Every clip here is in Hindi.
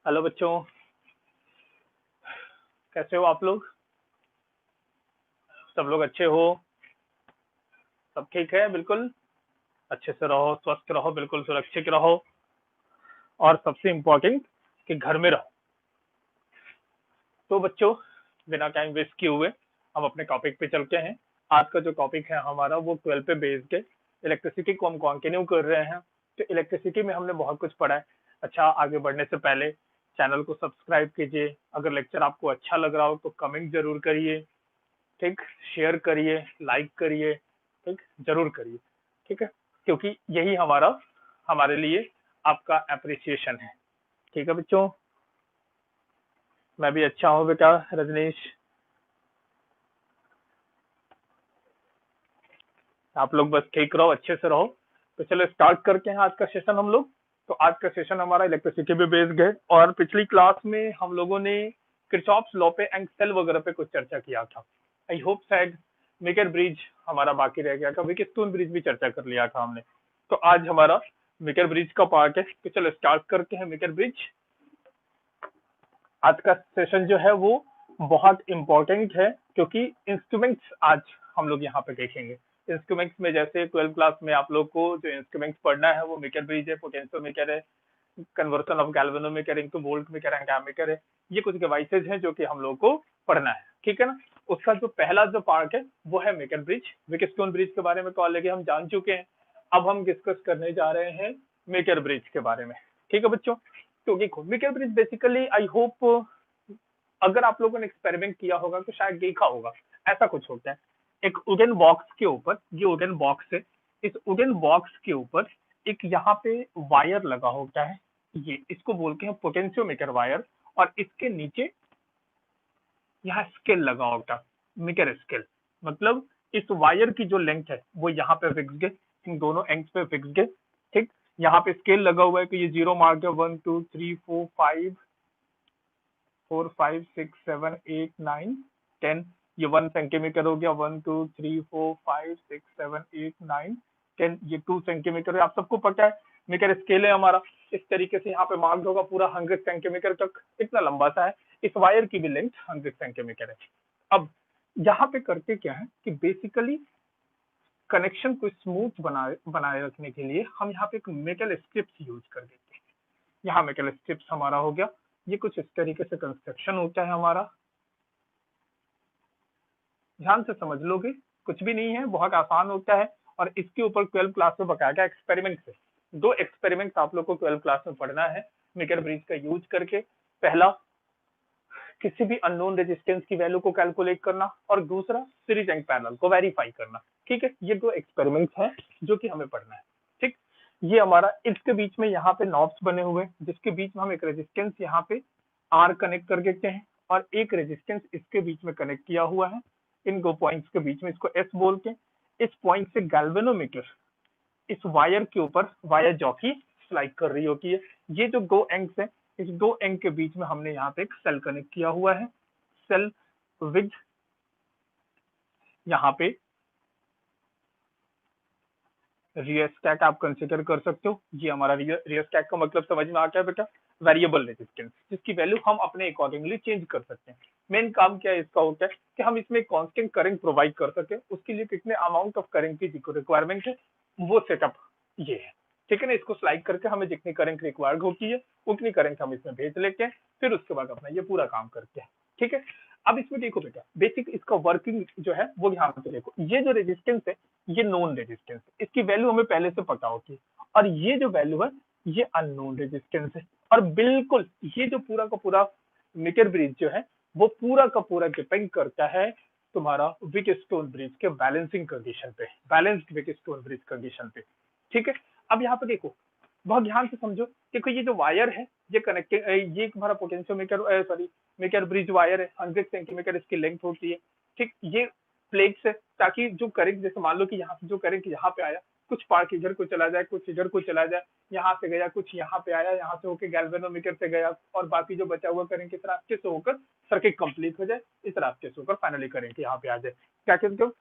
हेलो बच्चों, कैसे हो आप लोग? सब लोग अच्छे हो? सब ठीक है? बिल्कुल अच्छे से रहो, स्वस्थ रहो, बिल्कुल सुरक्षित रहो और सबसे इम्पोर्टेंट कि घर में रहो। तो बच्चों, बिना टाइम वेस्ट किए हुए हम अपने टॉपिक पे चलते हैं। आज का जो टॉपिक है हमारा वो 12 पे बेस्ड है। इलेक्ट्रिसिटी को हम कंटिन्यू कर रहे हैं। तो इलेक्ट्रिसिटी में हमने बहुत कुछ पढ़ा है। अच्छा, आगे बढ़ने से पहले चैनल को सब्सक्राइब कीजिए। अगर लेक्चर आपको अच्छा लग रहा हो तो कमेंट जरूर करिए, ठीक, शेयर करिए, लाइक करिए, ठीक, जरूर करिए, ठीक है, क्योंकि यही हमारे लिए आपका अप्रिसिएशन है। ठीक है बच्चों, मैं भी अच्छा हूँ बेटा रजनीश। आप लोग बस ठीक रहो, अच्छे से रहो। तो चलो स्टार्ट करते हैं आज का सेशन हम लोग। तो आज का सेशन हमारा इलेक्ट्रिसिटी पे बेस्ड है और पिछली क्लास में हम लोगों ने किरचॉफ्स लॉ पे एंड सेल वगैरह पे कुछ चर्चा किया था। आई होप शायद मेकर ब्रिज हमारा बाकी रह गया था, विकस्टोन ब्रिज भी चर्चा कर लिया था हमने। तो आज हमारा मेकर ब्रिज का पार्ट है। तो चलो स्टार्ट करते हैं मेकर ब्रिज। आज का सेशन जो है वो बहुत इंपॉर्टेंट है क्योंकि इंस्ट्रूमेंट्स आज हम लोग यहाँ पे देखेंगे। इंस्ट्रूमेंट्स में जैसे 12 क्लास में आप लोग को जो इंस्ट्रूमेंट्स पढ़ना है वो मेकर ब्रिज है, पोटेंशियोमीटर है, conversion of galvanometer into volt meter and ammeter है। ये कुछ डिवाइसेज हैं जो कि हम लोग को पढ़ना है, ठीक है ना। उसका जो पहला जो पार्ट है वो है मेकर ब्रिज। विकस्टोन ब्रिज के बारे में तो ऑलरेडी हम जान चुके हैं। अब हम डिस्कस करने जा रहे हैं मेकर ब्रिज के बारे में, ठीक है बच्चों। तो देखो, maker bridge basically I hope अगर आप लोगों ने एक्सपेरिमेंट किया होगा तो शायद देखा होगा। ऐसा कुछ होता है, एक वुडन बॉक्स के ऊपर, ये वुडन बॉक्स है, इस वुडन बॉक्स के ऊपर एक यहाँ पे वायर लगा होता है। ये इसको बोलते हैं पोटेंशियोमीटर वायर। और इसके नीचे यहाँ स्केल लगा होता है, मीटर स्केल। मतलब इस वायर की जो लेंथ है वो यहाँ पे फिक्स है, इन दोनों एंड्स पे फिक्स है, ठीक। यहाँ पे स्केल लगा हुआ है कि ये 0 मार्क है, 1 2 3 4 5 4 5 6 7 8 9 10। ये 1 सेंटीमीटर हो गया, 1 2 3 4 5 6 7 8 9 10। ये 2 सेंटीमीटर है, आप सबको पता है मीटर स्केल है हमारा। इस तरीके से यहाँ पे मार्क्ड होगा पूरा 100 सेंटीमीटर तक, इतना लंबा सा है। इस वायर की भी लेंथ 100 सेंटीमीटर है। अब यहाँ पे करते क्या है कि बेसिकली कनेक्शन को स्मूथ बनाए रखने के लिए हम यहाँ पे एक मेटल स्ट्रिप्स यूज कर देते हैं। यहाँ मेटल स्ट्रिप्स हमारा हो गया। ये कुछ इस तरीके से कंस्ट्रक्शन होता है हमारा, ध्यान से समझ लोगे, कुछ भी नहीं है, बहुत आसान होता है। और इसके ऊपर 12 क्लास में बकायदा एक्सपेरिमेंट है। 2 एक्सपेरिमेंट आप लोग को 12 क्लास में पढ़ना है मेकर ब्रिज का यूज करके। पहला, किसी भी अननोन रेजिस्टेंस की वैल्यू को कैलकुलेट करना, और दूसरा सीरीज एंड पैरेलल को वेरीफाई करना, ठीक है। ये 2 एक्सपेरिमेंट्स हैं जो कि हमें पढ़ना है, ठीक। ये हमारा इसके बीच में यहाँ पे नॉब्स बने हुए हैं जिसके बीच में हम एक रेजिस्टेंस यहाँ पे आर कनेक्ट कर देते हैं और एक रेजिस्टेंस इसके बीच में कनेक्ट किया हुआ है। इन 2 पॉइंट्स के बीच में, इसको एस बोल के, इस पॉइंट से गैल्वेनोमीटर इस वायर के ऊपर, वायर जॉकी स्लाइड कर रही होती है। ये जो 2 एंड्स है, इस 2 एंड के बीच में हमने यहाँ पे एक सेल कनेक्ट किया हुआ है। सेल विद यहाँ पे रियोस्टैट आप कंसिडर कर सकते हो। ये हमारा रियोस्टैट का मतलब समझ में आ गया बेटा, वेरिएबल रेजिस्टेंस, जिसकी वैल्यू हम अपने अकॉर्डिंगली चेंज कर सकते हैं। मेन काम क्या है इसका होता है कि हम इसमें कांस्टेंट करंट प्रोवाइड कर सके। उसके लिए कितने अमाउंट ऑफ करंट की रिक्वायरमेंट है वो सेटअप ये है, ठीक है ना। इसको स्लाइड करके हमें जितनी करंट रिक्वायर्ड होती है उतनी करंट हम इसमें भेज लेते हैं, फिर उसके बाद अपना ये पूरा काम करते हैं, ठीक है। अब इसमें देखो बेटा, बेसिक इसका वर्किंग जो है वो यहाँ पे देखो। ये जो रेजिस्टेंस है ये नोन रेजिस्टेंस है, इसकी वैल्यू हमें पहले से पता होती है। और ये जो वैल्यू है ये अननोन रेजिस्टेंस है। और बिल्कुल ये जो पूरा का पूरा मीटर ब्रिज जो है वो पूरा का पूरा डिपेंड करता है तुम्हारा विकस्टोन ब्रिज के बैलेंसिंग कंडीशन पे, बैलेंस्ड विकस्टोन ब्रिज कंडीशन पे, ठीक है। अब यहाँ पे देखो, बहुत ध्यान से समझो। देखो ये जो वायर है ये कनेक्टेड, ये तुम्हारा potentiometer, sorry, maker bridge wire है, 100 सेंटीमीटर इसकी लेंथ होती है, ठीक। ये प्लेट्स है ताकि जो करंट, जैसे मान लो कि यहाँ से जो करंट यहाँ पे आया, कुछ पार्ट इधर को चला जाए, कुछ इधर को चला जाए, यहाँ से गया, कुछ यहाँ पे आया, यहाँ से होकर गैल्वेनोमीटर से गया, और बाकी जो बचा हुआ करंट इस रास्ते से होकर सर्किट कंप्लीट हो जाए, इस रास्ते से होकर फाइनली करंट यहाँ पे आ जाए। क्या कहते हो,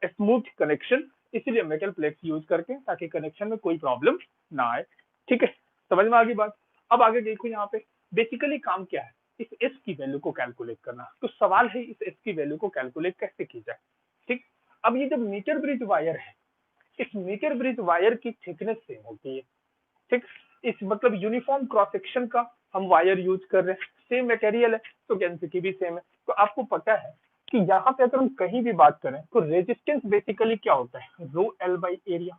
स्मूथ कनेक्शन। इसीलिए मेटल प्लेट्स यूज करके, ताकि कनेक्शन में कोई प्रॉब्लम ना आए, ठीक है। समझ में आ गई बात। अब आगे देखो यहाँ पे बेसिकली काम क्या है, इस एस की वैल्यू को कैलकुलेट करना। तो सवाल है इस एस की वैल्यू को कैलकुलेट कैसे की जाए। ठीक, अब ये जब मीटर ब्रिज वायर है, इस मीटर ब्रिज वायर की थिकनेस सेम होती है। ठीक, इस मतलब यूनिफॉर्म क्रॉस सेक्शन का हम वायर यूज कर रहे हैं, सेम मटेरियल है तो डेंसिटी भी सेम है। तो आपको पता है कि यहाँ पे अगर हम कहीं भी बात करें तो रेजिस्टेंस बेसिकली क्या होता है, रो एल बाई एरिया,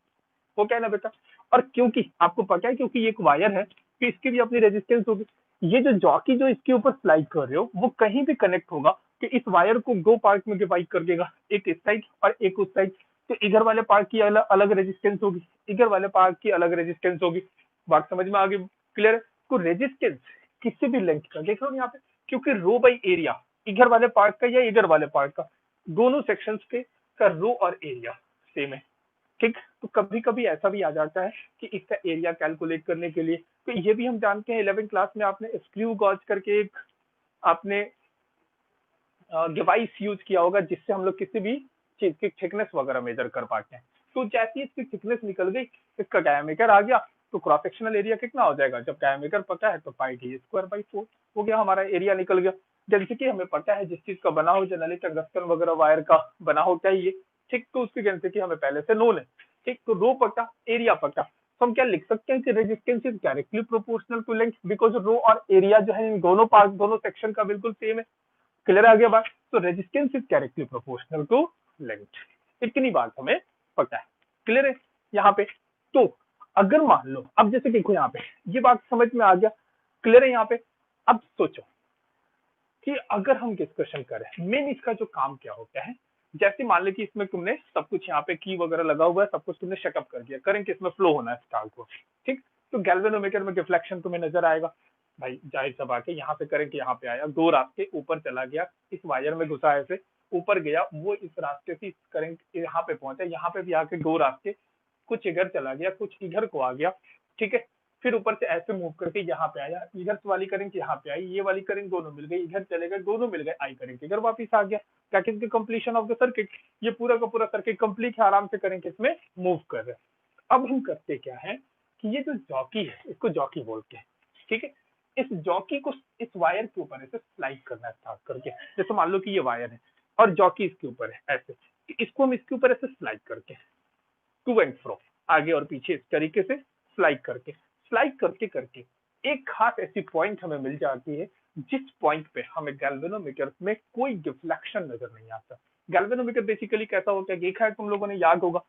वो क्या है ना बेटा। और क्योंकि आपको पता है क्योंकि ये एक वायर है तो इसकी भी अपनी रेजिस्टेंस होगी। ये जो जॉकी जो इसके ऊपर स्लाइड कर रहे हो वो कहीं भी कनेक्ट होगा कि इस वायर को दो पार्ट में डिवाइड कर देगा, एक इस साइड और एक उस साइड। तो इधर वाले पार्ट की अलग अलग रेजिस्टेंस होगी, इधर वाले पार्ट की अलग रेजिस्टेंस होगी। बात समझ में आ गई, क्लियर है। तो रेजिस्टेंस किसी भी लेंथ का देख लो यहाँ पे, क्योंकि रो बाई एरिया इधर वाले पार्ट का या इधर वाले पार्ट का, दोनों सेक्शंस के का रो और एरिया सेम है। ठीक, तो कभी कभी ऐसा भी आ जाता है कि इसका एरिया कैलकुलेट करने के लिए, तो ये भी हम जानते हैं 11वीं क्लास में आपने स्क्रू गॉज करके एक आपने डिवाइस यूज किया होगा जिससे हम लोग किसी भी चीज की थिकनेस वगैरह मेजर कर पाते हैं। तो जैसे ही इसकी थिकनेस निकल गई, इसका डायमीटर आ गया, तो क्रॉस सेक्शनल एरिया कितना हो जाएगा, जब डायमीटर पता है तो पाई डी स्क्वायर बाई 4 हो गया, हमारा एरिया निकल गया। डेंसिटी हमें पता है जिस चीज का बना हो, जनरली टंगस्टन वगैरह वायर का बना होता है ये। ठीक, तो उसकी डेंसिटी हमें पहले से नोन है। ठीक, तो रो पता, एरिया पता, तो हम क्या लिख सकते हैं कि resistance is directly proportional to length, because rho और एरिया जो है इन दोनों पार्ट दोनों सेक्शन का बिल्कुल सेम है। क्लियर आ गया बात। So resistance is directly proportional to length, इतनी बात हमें पता है। क्लियर है यहाँ पे। तो अगर मान लो अब जैसे देखो यहाँ पे ये बात समझ में आ गया, क्लियर है यहाँ पे। अब सोचो कि अगर हम डिस्कशन करें मेन इसका जो काम क्या होता है, जैसे मान लो कि इसमें तुमने सब कुछ यहाँ पे की वगैरह लगा हुआ है, सब कुछ तुमने शटअप कर दिया, करंट इसमें फ्लो होना है स्टार्ट को। ठीक, तो गैल्वेनोमीटर में डिफ्लेक्शन तुम्हें नजर आएगा। भाई जाहिर सा बात है, यहाँ से करंट यहाँ पे आया, दो रास्ते ऊपर चला गया, इस वायर में घुसा ऐसे ऊपर गया, वो इस रास्ते से करंट यहाँ पे पहुंचा, यहाँ पे भी आके दो रास्ते, कुछ इधर चला गया कुछ इधर को आ गया। ठीक है, फिर ऊपर से ऐसे मूव करके यहाँ पे आया, इधर वाली करंट यहाँ पे आई, ये वाली करंट दोनों मिल गई, इधर चले गए दोनों मिल गए, आई करंट इधर वापस आ गया। क्या कहते हैं, कंप्लीशन ऑफ द सर्किट। ये पूरा का पूरा सर्किट कंप्लीट है, आराम से करंट इसमें मूव कर रहे हैं। अब हम करते क्या है कि ये जो जॉकी है इसको जॉकी बोलते हैं। ठीक है, इस जॉकी को इस वायर के ऊपर ऐसे स्लाइड करना स्टार्ट करके, जैसे मान लो कि ये वायर है और जॉकी इसके ऊपर है ऐसे, इसको हम इसके ऊपर ऐसे स्लाइड करके टू एंड फ्रो, आगे और पीछे इस तरीके से स्लाइड करके करके एक खास ऐसी पॉइंट हमें मिल जाती है जिस पॉइंट पे हमें गैल्वेनोमीटर में कोई डिफ्लेक्शन नजर नहीं आता। गैल्वेनोमीटर बेसिकली कैसा होता है, देखा है तुम लोगों ने, याद होगा,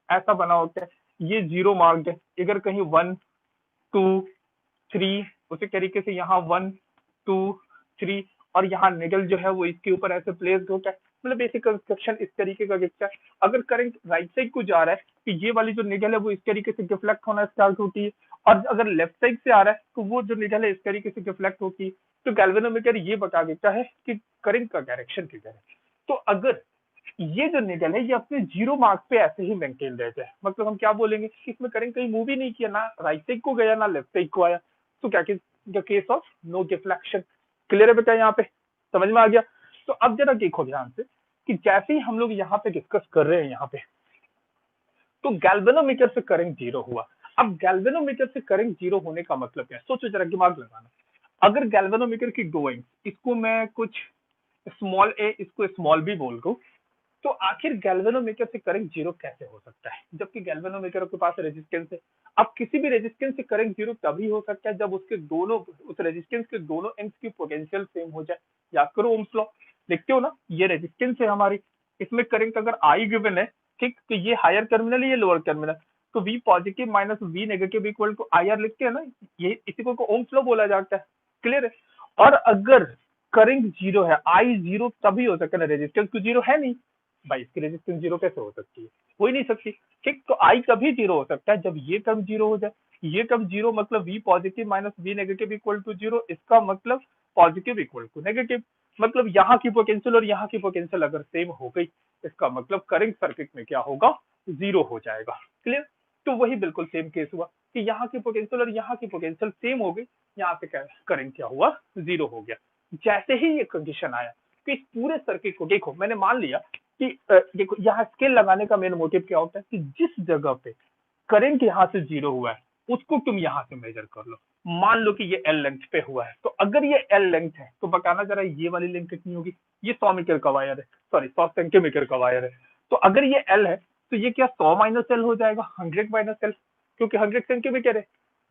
ऐसा बना होता है, ये जीरो मार्क्ड है, अगर कहीं 1 2 3, उसी तरीके से यहाँ 1 2 3, और यहाँ निडल जो है वो इसके ऊपर ऐसे प्लेस्ड होता है। मतलब बेसिक कंस्ट्रक्शन इस तरीके का दिखता है। अगर करंट राइट साइड को जा रहा है तो ये वाली जो निडल है वो इस तरीके से डिफ्लेक्ट होना स्टार्ट होती है, और अगर लेफ्ट साइड से आ रहा है तो वो जो निडल है इस तरीके से डिफ्लेक्ट होती है। तो गैल्वेनोमीटर ये बता देता है कि करंट का डायरेक्शन किधर है। तो अगर ये जो निडल है ये अपने जीरो मार्क पे ऐसे ही मेंटेन रहता है, मतलब हम क्या बोलेंगे कि इसमें करंट कहीं मूव ही नहीं किया, ना राइट साइड को गया ना लेफ्ट साइड को आया। तो क्या the case of no deflection. Clear है बेटा, यहाँ पे समझ में आ गया। तो अब जरा देखो ध्यान से कि जैसे ही हम लोग यहाँ पे डिस्कस कर रहे हैं यहाँ पे, तो गैल्वेनोमीटर से करंट जीरो हुआ। अब गैल्वेनोमीटर से करंट जीरो होने का मतलब क्या है, सोचो जरा, दिमाग लगाना। अगर गैल्वेनोमीटर की दो एंड, इसको मैं कुछ स्मॉल ए इसको स्मॉल बी बोल दूं, तो आखिर गैल्वेनोमीटर से करंट जीरो कैसे हो सकता है, जबकि गैल्वेनोमीटर के पास रेजिस्टेंस है। अब किसी भी रेजिस्टेंस से करंट जीरो तभी हो सकता है जब उसके दोनों उस रेजिस्टेंस के दोनों एंड्स की पोटेंशियल सेम हो जाए। याद करो ओम्स लॉ, देखते हो ना, ये रेजिस्टेंस है हमारी, इसमें करंट अगर आई गिवन है, ठीक, तो ये हायर टर्मिनल है ये lower terminal, so V positive minus V negative equal to I R लिखते हैं ना, ये इसी को ओम्स लॉ बोला जाता है। क्लियर है। और अगर करंट जीरो है, आई जीरो तभी हो सकता है ना, रेजिस्टेंस तो जीरो है नहीं भाई, इसकी रेजिस्टेंस जीरो कैसे हो सकती है, हो ही नहीं सकती। ठीक, तो आई कभी जीरो हो सकता है जब ये टर्म जीरो हो जाए। ये टर्म जीरो मतलब V positive minus V negative equal to zero, इसका मतलब पॉजिटिव इक्वल टू नेगेटिव, मतलब यहाँ की पोटेंशियल और यहाँ की पोटेंशियल अगर सेम हो गई, इसका मतलब करंट सर्किट में क्या होगा, जीरो हो जाएगा। क्लियर। तो वही बिल्कुल सेम केस हुआ कि यहाँ की पोटेंशियल और यहाँ की पोटेंशियल सेम हो गई, यहाँ से क्या करंट क्या हुआ, जीरो हो गया। जैसे ही ये कंडीशन आया कि इस पूरे सर्किट को देखो, मैंने मान लिया कि देखो यहाँ स्केल लगाने का मेन मोटिव क्या होता है कि जिस जगह पे करंट यहाँ से जीरो हुआ है उसको तुम यहाँ से मेजर कर लो। मान लो कि ये एल लेंथ पे हुआ है, तो अगर ये एल लेंथ है तो बताना जरा ये वाली लेंथ कितनी होगी। ये 100 मीटर का वायर है, सॉरी 100 सेंटीमीटर का वायर है, तो अगर ये एल है तो ये क्या 100 माइनस एल हो जाएगा, 100 माइनस एल, क्योंकि 100 सेंटीमीटर है,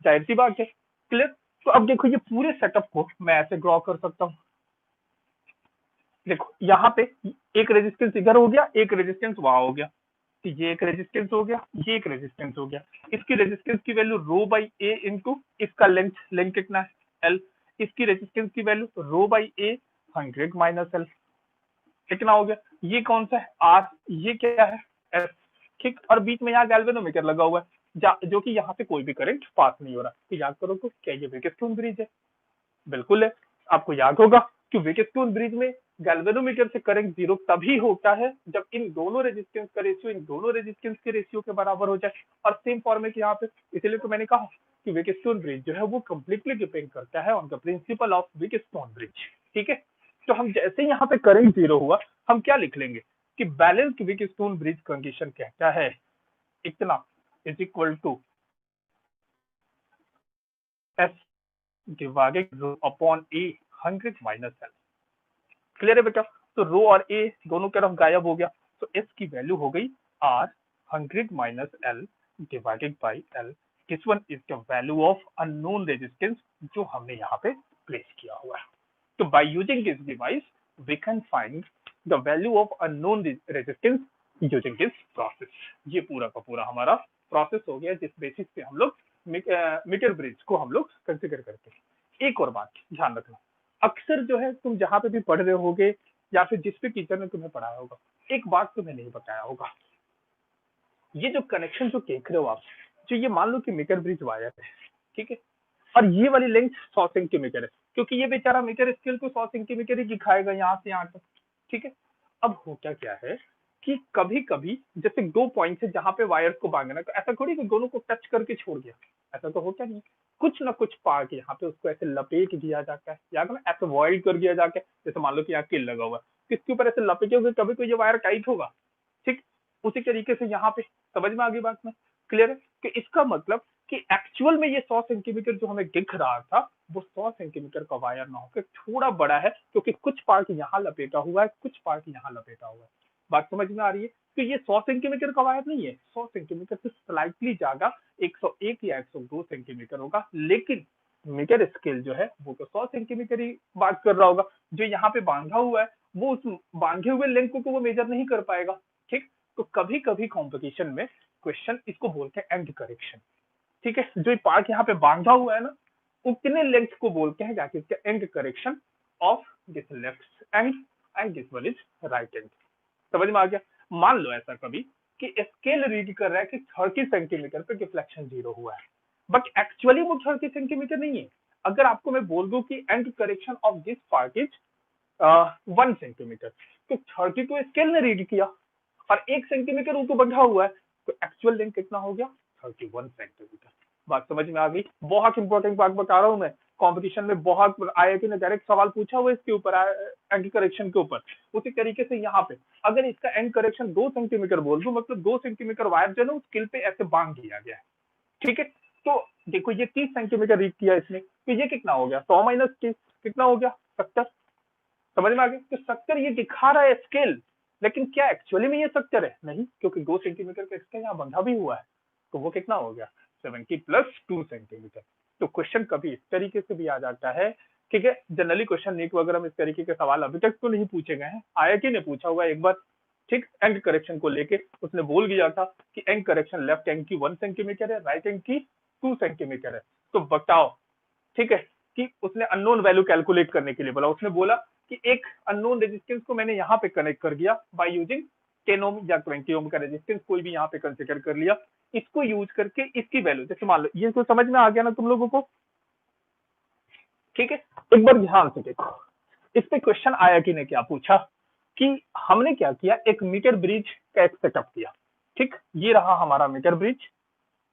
जाहिर सी बात है। क्लियर। तो अब देखो ये पूरे सेटअप को मैं ऐसे ड्रॉ कर सकता हूँ। देखो यहाँ पे एक रेजिस्टेंस इधर हो गया, एक रेजिस्टेंस वहां हो गया, तो ये एक रेजिस्टेंस हो गया, ये एक रेजिस्टेंस हो गया। इसकी रेजिस्टेंस की value rho by A into इसका लेंथ, लेंथ कितना है एल, इसकी रेजिस्टेंस की value rho by A 100 minus L, कितना हो गया। ये कौन सा है आर, ये क्या है एस, ठीक। और बीच में यहाँ गैल्वेनोमीटर लगा हुआ है जो कि यहाँ पे कोई भी करंट पास नहीं हो रहा। तो याद करो तो क्या ये व्हीटस्टोन ब्रिज है, बिल्कुल है। आपको याद होगा कि व्हीटस्टोन ब्रिज में गैल्वेनोमीटर से करंट जीरो तभी होता है जब इन दोनों रेजिस्टेंस का रेशियो इन दोनों रेजिस्टेंस के रेशियो के बराबर हो जाए। और सेम फॉर्मेट यहाँ पे, इसीलिए तो मैंने कहा कि व्हीटस्टोन ब्रिज जो है वो कंप्लीटली डिपेंड करता है on the principle of Wheatstone bridge, ठीक है। तो हम जैसे ही यहाँ पे करंट जीरो हुआ, हम क्या लिख लेंगे कि बैलेंस्ड व्हीटस्टोन ब्रिज कंडीशन कहता है इतना is equal to S divided upon a 100 minus L. Clear है बेटा। तो रो और ए दोनों तरफ गायब हो गया, तो एस की वैल्यू हो गई R 100 minus L divided by L. This one is the value of unknown resistance जो हमने यहाँ पे प्लेस किया हुआ है। So by using this device we can find the value of unknown resistance using this process. ये पूरा का पूरा हमारा प्रोसेस हो गया जिस बेसिस पे हम लोग मीटर ब्रिज को हम लोग कंसिडर करते हैं। एक और बात ध्यान रखना, अक्सर जो है तुम जहां पे भी पढ़ रहे होगे या फिर जिस भी टीचर ने तुम्हें पढ़ाया होगा, एक बात तुम्हें नहीं बताया होगा। ये जो कनेक्शन जो देख रहे हो आप, जो ये मान लो कि मीटर ब्रिज वायर है, ठीक है, और ये वाली लेंथ 100 सेंटीमीटर है, क्योंकि ये बेचारा मीटर स्केल को 100 सेंटीमीटर ही दिखाएगा यहाँ से यहाँ तक, ठीक है। अब होता क्या है कि कभी कभी जैसे दो पॉइंट है जहां पे वायर को बांधना, तो ऐसा थोड़ी कि दोनों को टच करके छोड़ दिया, ऐसा तो होता नहीं। कुछ ना कुछ पार्ट यहाँ पे उसको ऐसे लपेट दिया जाता है, या ऐसे वॉइड कर दिया जाता है। जैसे मान लो कि यहाँ किल लगा हुआ है, तो इसके ऊपर ऐसे लपेटे कभी तो ये वायर टाइट होगा, ठीक। उसी तरीके से यहाँ पे समझ में आ गई बात में, क्लियर है। कि इसका मतलब कि एक्चुअल में ये 100 सेंटीमीटर जो हमें दिख रहा था वो 100 सेंटीमीटर का वायर ना होकर थोड़ा बड़ा है, क्योंकि कुछ पार्ट यहाँ लपेटा हुआ है, कुछ पार्ट यहाँ लपेटा हुआ है। बात समझ में आ रही है। तो ये 100 सेंटीमीटर का वायर नहीं है, 100 सेंटीमीटर से स्लाइटली ज्यादा 101 या 102 सेंटीमीटर होगा, लेकिन मीटर स्केल जो है वो तो 100 सेंटीमीटर ही बात कर रहा होगा। जो यहाँ पे बांधा हुआ है वो उस बांधे हुए लेंथ को वो मेजर नहीं कर पाएगा, ठीक। तो कभी कभी कॉम्पिटिशन में क्वेश्चन इसको बोलते हैं एंड करेक्शन, ठीक है। जो पार्ट यहाँ पे बांधा हुआ है ना, उतने लेंथ को बोलते हैं जाके इसका and correction of this left and and this one is right and. समझ में आ गया। मान लो ऐसा कभी कि स्केल रीड कर रहा है कि 30 सेंटीमीटर पे डिफ्लेक्शन जीरो हुआ है, बट एक्चुअली वो 30 सेंटीमीटर नहीं है। अगर आपको मैं बोल दूं कि end correction of this part is 1 centimetre, तो 30 तो स्केल ने रीड किया और 1 सेंटीमीटर ऊपर बढ़ा हुआ है, तो एक्चुअल लेंथ कितना हो गया 31 सेंटीमीटर। बात समझ में आ गई। बहुत इंपॉर्टेंट बात बता रहा हूं मैं, कंपटीशन में बहुत आईआईटी ने डायरेक्ट सवाल पूछा हुआ इसके ऊपर, एंड करेक्शन के ऊपर। उसी तरीके से यहाँ पे अगर इसका एंड करेक्शन 2 सेंटीमीटर बोल दूं, मतलब 2 सेंटीमीटर वायर जो है ना स्किल पे ऐसे बांध दिया गया है, ठीक है। तो देखो ये 30 सेंटीमीटर रीड किया इसने, तो ये कितना हो गया 100 माइनस 30 कितना हो गया 70। समझ में आ गया। तो 70 ये दिखा रहा है स्केल, लेकिन क्या एक्चुअली में ये 70 है नहीं, क्योंकि 2 सेंटीमीटर का स्केल यहाँ बंधा भी हुआ है, तो वो कितना हो गया 70 प्लस 2 सेंटीमीटर। तो क्वेश्चन कभी इस तरीके से भी आ जाता है, ठीक है। जनरली क्वेश्चन नीट वगैरह में इस तरीके के सवाल अभी तक तो नहीं पूछे गए हैं, आईआईटी ने पूछा हुआ एक बार, ठीक। एंड करेक्शन को लेके उसने बोल दिया था कि एंड करेक्शन लेफ्ट एंड की 1 सेंटीमीटर है, राइट एंड की 2 सेंटीमीटर है। तो बताओ, ठीक है, कि उसने अननोन वैल्यू कैलकुलेट करने के लिए बोला। उसने बोला कि एक अननोन रेजिस्टेंस को मैंने यहाँ पे कनेक्ट कर दिया बाय यूजिंग 10 ओम या 20 ओम का रेजिस्टेंस कोई भी यहाँ पे कंसीडर कर लिया, इसको यूज करके इसकी वैल्यू, जैसे मान लो ये तो समझ में आ गया ना तुम लोगों को, ठीक है। एक बार ध्यान से देखो, इस पे क्वेश्चन आईआईटी ने क्या पूछा कि हमने क्या किया, एक मीटर ब्रिज का एक सेटअप किया, ठीक। ये रहा हमारा मीटर ब्रिज,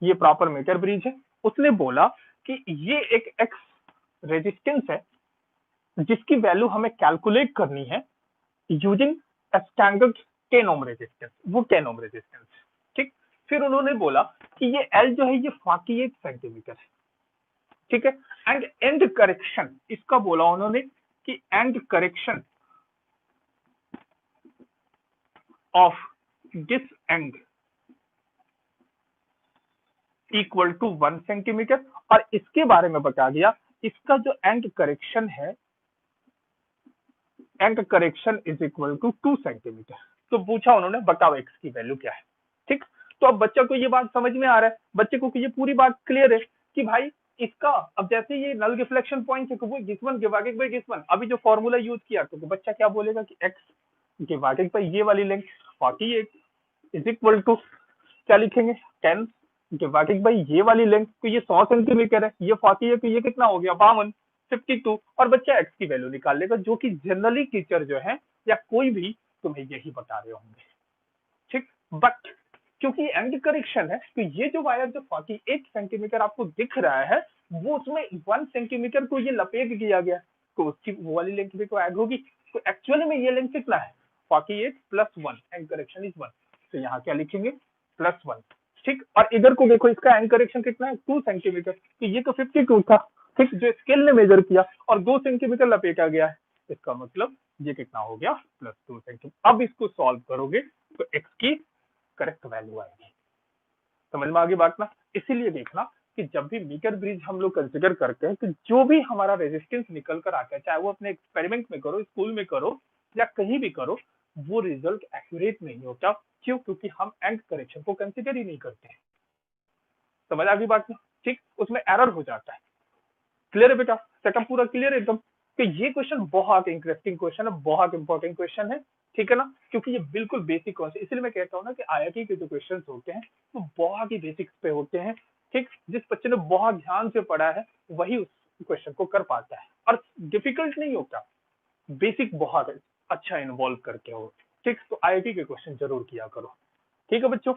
ये प्रॉपर मीटर ब्रिज है। उसने बोला कि ये एक एक्स रेजिस्टेंस है जिसकी वैल्यू हमें कैलकुलेट करनी है यूजिंग स्टैंडर्ड 10 ओम रेजिस्टेंस, वो 10 ओम रेजिस्टेंस, ठीक। फिर उन्होंने बोला कि ये एल जो है ये 48 सेंटीमीटर है, ठीक है। एंड एंड करेक्शन, इसका बोला उन्होंने कि end correction of this end equal to 1 centimetre, और इसके बारे में बता दिया इसका जो एंड करेक्शन है, end correction is equal to 2 centimetre. So पूछा उन्होंने बताओ एक्स की वैल्यू क्या है। ठीक, तो अब बच्चा को ये बात समझ में आ रहा है, बच्चे को ये पूरी बात क्लियर है कि भाई इसका, अब जैसे ये नल रिफ्लेक्शन पॉइंट है, वो गिवन डिवाइडेड बाय गिवन, अभी जो फॉर्मूला यूज किया तो बच्चा क्या बोलेगा कि एक्स डिवाइडेड बाय ये वाली लेंथ 48 इज इक्वल टू क्या लिखेंगे 10 डिवाइडेड बाय ये वाली लेंथ, तो ये 100 सेंटीमीटर है, ये 40 है, तो ये कितना हो गया 52, 52, और बच्चा एक्स की वैल्यू निकाल लेगा, जो कि जनरली टीचर जो है या कोई भी तुम्हें यही बता रहे होंगे। ठीक, बट क्योंकि एंड करेक्शन है तो ये जो वायर जो 48 सेंटीमीटर आपको दिख रहा है वो उसमें 1 सेंटीमीटर को ये लपेट दिया गया, तो उसकी वो वाली लेंथ भी तो ऐड होगी, तो एक्चुअली में ये लेंथ कितना है 48 प्लस 1, एंड करेक्शन इज 1, तो यहाँ क्या लिखेंगे प्लस 1। ठीक, और इधर को देखो इसका एंड करेक्शन कितना है 2 सेंटीमीटर, तो ये तो 52 था, ठीक, जो स्केल ने मेजर किया, और 2 सेंटीमीटर लपेटा गया है, इसका मतलब ये कितना हो गया प्लस 2 सेंटीमीटर। अब इसको सॉल्व करोगे तो एक्स की करेक्ट वैल्यू आएगी। समझ में आ गई बात ना। इसीलिए देखना कि जब भी मीटर ब्रिज हम लोग कंसिडर करते हैं, तो जो भी हमारा रेजिस्टेंस निकल कर आता है, चाहे वो अपने एक्सपेरिमेंट में करो, स्कूल में करो, या कहीं भी करो, वो रिजल्ट एक्यूरेट नहीं होता। क्यों? क्योंकि हम एंड करेक्शन को कंसिडर ही नहीं करते हैं। समझ आ गई बात ना। ठीक, उसमें एरर हो जाता है। क्लियर है बेटा, सेटअप पूरा क्लियर है एकदम। तो ये क्वेश्चन बहुत इंटरेस्टिंग क्वेश्चन है, बहुत इंपॉर्टेंट क्वेश्चन है, ठीक है ना, क्योंकि ये बिल्कुल बेसिक कॉन्सेप्ट, इसलिए मैं कहता हूँ ना कि आईआईटी के जो क्वेश्चन होते हैं वो बहुत ही बेसिक्स पे होते हैं। ठीक, जिस बच्चे ने बहुत ध्यान से पढ़ा है वही उस क्वेश्चन को कर पाता है, और डिफिकल्ट नहीं होता, बेसिक बहुत अच्छा इन्वॉल्व करके हो। ठीक, तो आईआईटी के क्वेश्चन जरूर किया करो। ठीक है बच्चों,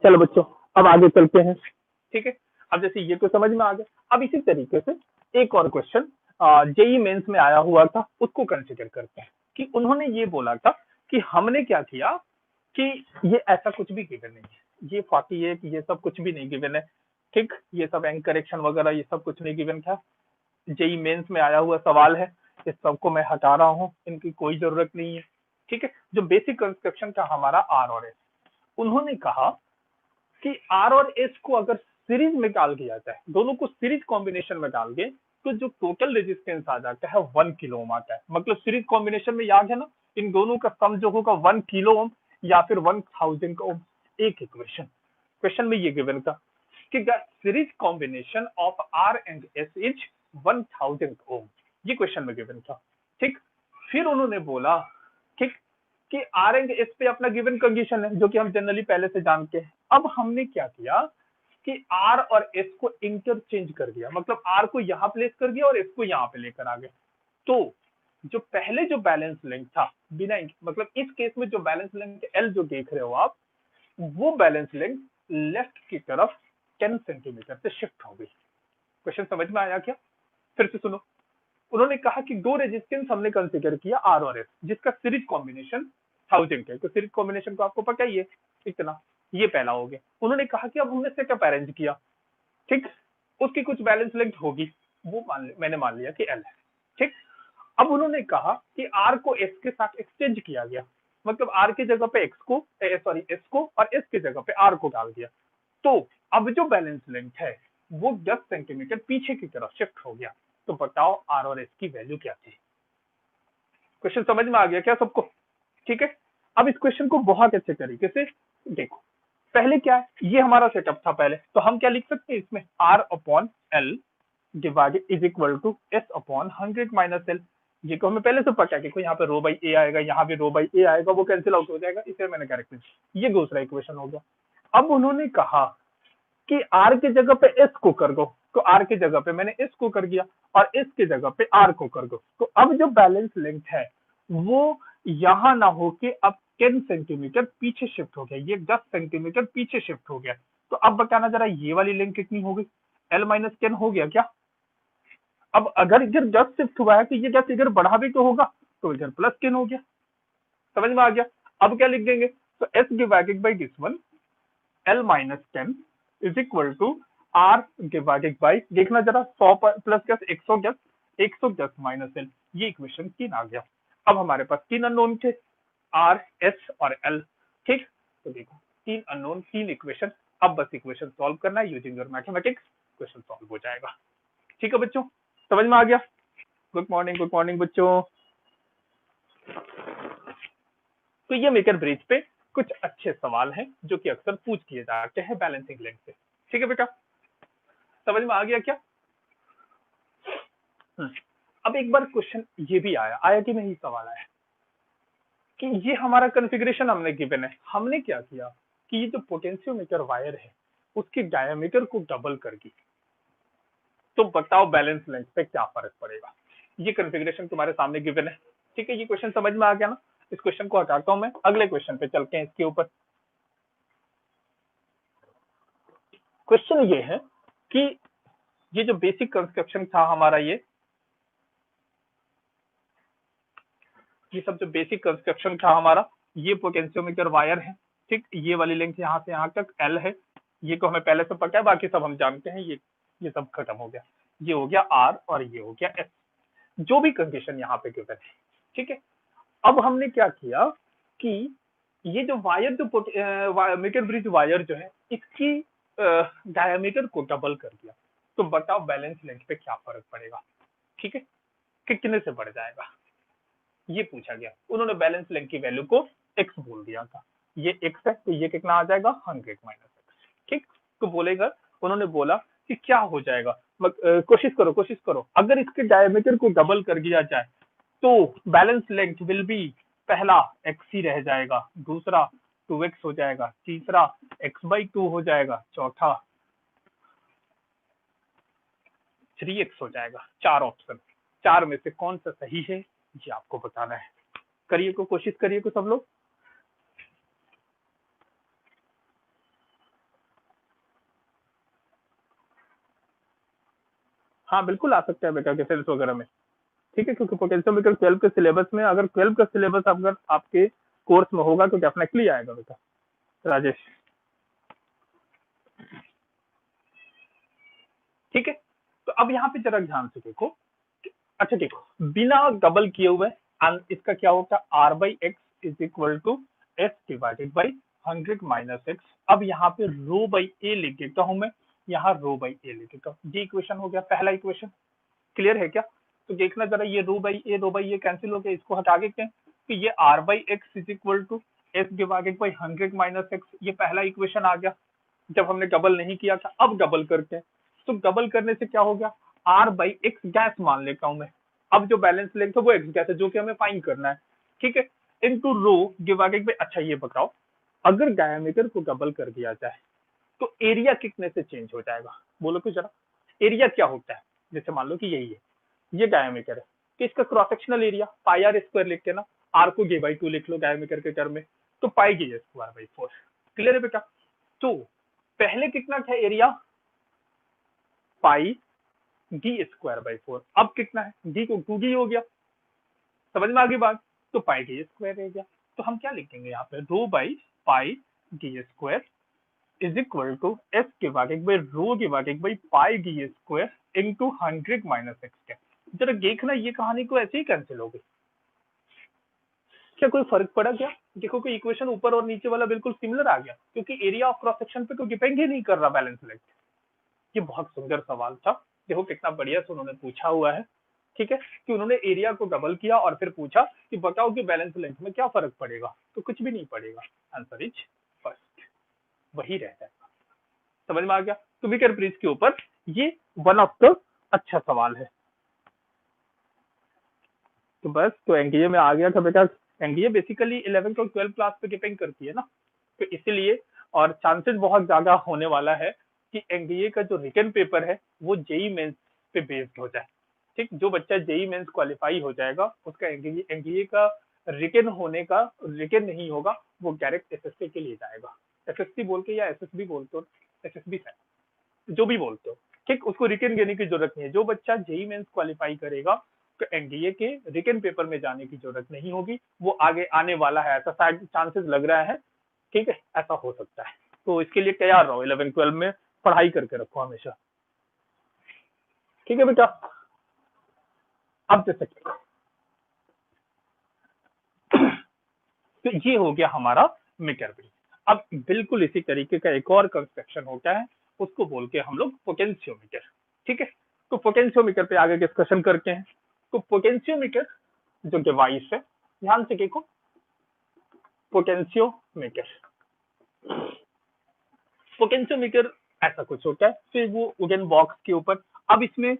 चलो बच्चों अब आगे चलते हैं। ठीक है, अब जैसे ये तो समझ में आ गया, अब इसी तरीके से एक और क्वेश्चन जेई मेंस में आया हुआ था, उसको कंसिडर करते हैं। कि उन्होंने ये बोला था कि हमने क्या किया कि ये ऐसा कुछ भी गिवन नहीं है, ये 48 ये सब कुछ भी नहीं गिवन है। ठीक, ये सब एंड करेक्शन वगैरह ये सब कुछ नहीं गिवन था, जेई मेंस में आया हुआ सवाल है, इस सबको मैं हटा रहा हूँ, इनकी कोई जरूरत नहीं है। ठीक है, जो बेसिक कंस्ट्रक्शन था हमारा आर और एस, उन्होंने कहा कि आर और एस को अगर सीरीज में डाल दिया जाए, दोनों को सीरीज कॉम्बिनेशन में डाल के, तो जो टोटल रेजिस्टेंस आ जाता है 1 किलो ओम आता है। मतलब सीरीज कॉम्बिनेशन में याद है ना, इन दोनों का सम जो होगा 1 किलो ओम या फिर 1000 ओम। एक इक्वेशन क्वेश्चन में ये गिवन था कि the series combination of R and S is 1000 ohm, ये क्वेश्चन में गिवन था। ठीक, फिर उन्होंने बोला ठीक कि आर एंड एस पे अपना गिवन कंडीशन है, जो कि हम जनरली पहले से जानते हैं। अब हमने क्या किया कि आर और एस को इंटरचेंज कर दिया, मतलब आर को यहां प्लेस कर दिया और एस को यहां पे लेकर आ गए। तो जो पहले जो बैलेंस लिंक था बिना, मतलब इस केस में जो बैलेंस लिंक एल जो देख रहे हो आप, वो बैलेंस लिंक लेफ्ट की तरफ 10 सेंटीमीटर से शिफ्ट हो गई। क्वेश्चन समझ में आया क्या? फिर से सुनो। उन्होंने कहा कि दो रेजिस्टेंस हमने कंसीडर किया आर और एस, जिसका सीरीज कॉम्बिनेशन 1000 है, तो सीरीज कॉम्बिनेशन को आपको पता ही है इतना, ये पहला हो गया। उन्होंने कहा कि अब हमने सेटअप अरेंज किया, ठीक, उसकी कुछ बैलेंस लेंथ होगी, वो मैंने मान लिया कि एल है। ठीक, अब उन्होंने कहा कि आर को एस के साथ एक्सचेंज किया गया, मतलब आर की जगह पे एक्स को, सॉरी एस को, और एस की जगह पे आर को डाल दिया। तो अब जो बैलेंस लेंथ है वो 10 सेंटीमीटर पीछे की तरफ शिफ्ट हो गया। तो बताओ आर और एस की वैल्यू क्या थी? क्वेश्चन समझ में आ गया क्या सबको? ठीक है, अब इस क्वेश्चन को बहुत अच्छे तरीके से देखो। पहले क्या है, ये हमारा सेटअप था पहले, तो हम क्या लिख सकते हैं इसमें, R upon L divided is equal to S upon 100 minus L. ये को हमें पहले से पता है कि यहाँ पे रो बाई ए आएगा, यहाँ भी रो बाई ए आएगा, वो कैंसिल आउट हो जाएगा, इसे मैंने करेक्ट, ये दूसरा इक्वेशन हो गया। अब उन्होंने कहा कि आर की जगह पे एस को कर दो, तो आर की जगह पे मैंने एस को कर दिया, और एस की जगह पे आर को कर दो। तो अब जो बैलेंस लेंथ है वो यहां ना होके अब 10 सेंटीमीटर पीछे शिफ्ट हो गया, ये 10 सेंटीमीटर पीछे शिफ्ट हो गया। तो अब बताना जरा ये वाली लेंथ कितनी हो गई, L-10 हो गया क्या? अब अगर इधर 10 शिफ्ट हुआ है तो ये 10 इधर बढ़ा भी तो होगा, तो इधर +10 हो गया। समझ में आ गया। अब क्या लिख देंगे, so S divided by this one L minus 10 is equal to R divided by, देखना जरा 100 प्लस क्या 110, 110 माइनस एल, ये इक्वेशन 3 आ गया। अब हमारे पास 3 अननोन थे, आर एस और एल। ठीक, तो देखो 3 अननोन 3 इक्वेशन। अब बस इक्वेशन सॉल्व करना है using your mathematics, equation solve हो जाएगा। ठीक है बच्चों, समझ में आ गया। गुड मॉर्निंग बच्चों। तो ये मेकर ब्रिज पे कुछ अच्छे सवाल हैं जो कि अक्सर पूछ किए जाते हैं बैलेंसिंग लिंक से। ठीक है बेटा, समझ में आ गया क्या? अब एक बार क्वेश्चन ये भी आया कि नहीं, सवाल आया कि ये हमारा कॉन्फ़िगरेशन हमने गिवन है, हमने क्या किया कि ये जो पोटेंशियोमीटर वायर है उसके डायमीटर को डबल कर दी, तो बताओ बैलेंस लेंथ पे क्या फर्क पड़ेगा। ये कॉन्फ़िगरेशन तुम्हारे सामने गिवन है। ठीक है, ये क्वेश्चन समझ में आ गया ना। इस क्वेश्चन को हटाता हूं मैं, अगले क्वेश्चन पे चलते हैं। इसके ऊपर क्वेश्चन ये है कि ये जो बेसिक कंस्ट्रक्शन था हमारा, ये सब जो बेसिक कंस्ट्रक्शन था हमारा, ये पोटेंशियोमीटर वायर है। ठीक, ये वाली लेंथ यहाँ से यहाँ तक एल है, ये तो हमें पहले से पता है, बाकी सब हम जानते हैं। ये सब खत्म हो गया, ये हो गया आर और ये हो गया एस, जो भी कंडीशन यहाँ पे गिवन है। ठीक है, अब हमने क्या किया कि ये जो वायर, जो मीटर ब्रिज वायर जो है, इसकी डायमीटर को डबल कर दिया, तो बताओ बैलेंस लेंथ पे क्या फर्क पड़ेगा। ठीक है, कितने से बढ़ जाएगा, ये पूछा गया। उन्होंने बैलेंस लेंथ की वैल्यू को एक्स बोल दिया था, ये एक्स है तो ये कितना आ जाएगा 100 माइनस एक्स। ठीक, तो बोलेगा, उन्होंने बोला कि क्या हो जाएगा, कोशिश करो अगर इसके डायमीटर को डबल कर दिया जाए तो बैलेंस लेंथ विल बी, पहला एक्स ही रह जाएगा, दूसरा 2x हो जाएगा, तीसरा x/2 हो जाएगा, चौथा 3x हो जाएगा। 4 ऑप्शन, 4 में से कौन सा सही है ये आपको बताना है। करिए को, कोशिश करिए को सब लोग। हाँ बिल्कुल आ सकता है बेटा डिफेंस वगैरह में। ठीक है, क्योंकि पोटेंशियोमीटर 12 के सिलेबस में, अगर 12 का सिलेबस अगर आपके कोर्स में होगा तो डेफिनेटली आएगा बेटा। राजेश, ठीक है, तो अब यहाँ पे जरा ध्यान से देखो। अच्छा देखो, बिना डबल किए हुए इसका क्या होता है, r/x is equal to S divided by 100 minus X. अब यहाँ पे रो बाई ए लिख देता हूं मैं, यहाँ रो बाई ए लिख देता हूँ। ये इक्वेशन हो गया पहला इक्वेशन। क्लियर है क्या? तो देखना जरा, ये रो बाई ये कैंसिल हो गया, इसको हटा देते हैं, तो ये r/x is equal to S divided by 100 minus X, ये पहला इक्वेशन आ गया। जब हमने डबल नहीं किया था, अब डबल करते हैं, तो डबल करने से क्या हो गया, r/x गैस मान लेता हूं मैं। अब जो बैलेंस लेंथ है वो एक्स गैस है, जो कि हमें फाइंड करना है। ठीक है, इनटू रो डिवाइडेड बाई, अच्छा ये बताओ, अगर डायमीटर को डबल कर दिया जाए तो एरिया कितने से चेंज हो जाएगा, बोलो तो जरा। एरिया क्या होता है, जैसे मान लो कि यही है, ये डायमीटर है, तो इसका cross sectional area pi R square लिख के ना, आर को j/2 लिख लो डायमीटर के टर्म में, तो पाई j²/4। क्लियर है बेटा? तो पहले कितना था एरिया, पाई d²/4, अब कितना है, d को 2d हो गया। समझ में आ गई बात? तो पाई d² रह गया। तो हम क्या लिखेंगे यहाँ पे, rho by pi d² is equal to S divided by rho divided by pi d² into 100 minus X. जरा देखना, ये कहानी को ऐसे ही कैंसिल हो गई, क्या कोई फर्क पड़ा क्या? देखो कि इक्वेशन ऊपर और नीचे वाला बिल्कुल सिमिलर आ गया, क्योंकि एरिया ऑफ क्रॉस सेक्शन पे कोई डिपेंड ही नहीं कर रहा बैलेंस लेंथ। ये बहुत सुंदर सवाल था, देखो कितना बढ़िया से उन्होंने पूछा हुआ है। ठीक है, कि उन्होंने एरिया को डबल किया और फिर पूछा कि बताओ कि बैलेंस लेंथ में क्या फर्क पड़ेगा, तो कुछ भी नहीं पड़ेगा, आंसर इज फर्स्ट, वही रह जाएगा। समझ में आ गया? तो मीटर ब्रिज के ऊपर ये वन ऑफ द अच्छा सवाल है। तो बस, तो एनडीए में आ गया था बेटा। एनडीए बेसिकली 11th और 12th क्लास पे डिपेंड करती है ना, तो इसीलिए, और चांसेस बहुत ज्यादा होने वाला है कि एनडीए का जो रिटन पेपर है वो जेई मेंस पे बेस्ड हो जाए। ठीक, जो बच्चा जेई मेंस क्वालिफाई हो जाएगा उसका एनडीए का रिटन होने का, रिटन नहीं होगा, वो डायरेक्ट एसएससी के लिए जाएगा। एसएससी बोल के या एसएसबी बोलते हो, एसएसबी जो भी बोलते हो, ठीक, उसको रिटन देने की जरूरत नहीं है। जो बच्चा जेई मेंस क्वालिफाई करेगा तो एनडीए के रिटन पेपर में जाने की जरूरत नहीं होगी, वो आगे आने वाला है, ऐसा शायद चांसेस लग रहा है। ठीक है, ऐसा हो सकता है, तो इसके लिए तैयार रहो, 11-12 में पढ़ाई करके रखो हमेशा। ठीक है बेटा, अब जैसे तो ये हो गया हमारा मीटर ब्रिज। अब बिल्कुल इसी तरीके का एक और कंस्ट्रक्शन होता है, उसको बोल के हम लोग पोटेंशियोमीटर। ठीक है, तो पोटेंशियोमीटर पे आगे डिस्कशन करते हैं। तो पोटेंशियोमीटर जो डिवाइस है, ध्यान से देखो, पोटेंशियोमीटर, पोटेंशियोमीटर ऐसा कुछ होता है, फिर वो वुडन बॉक्स के ऊपर। अब इसमें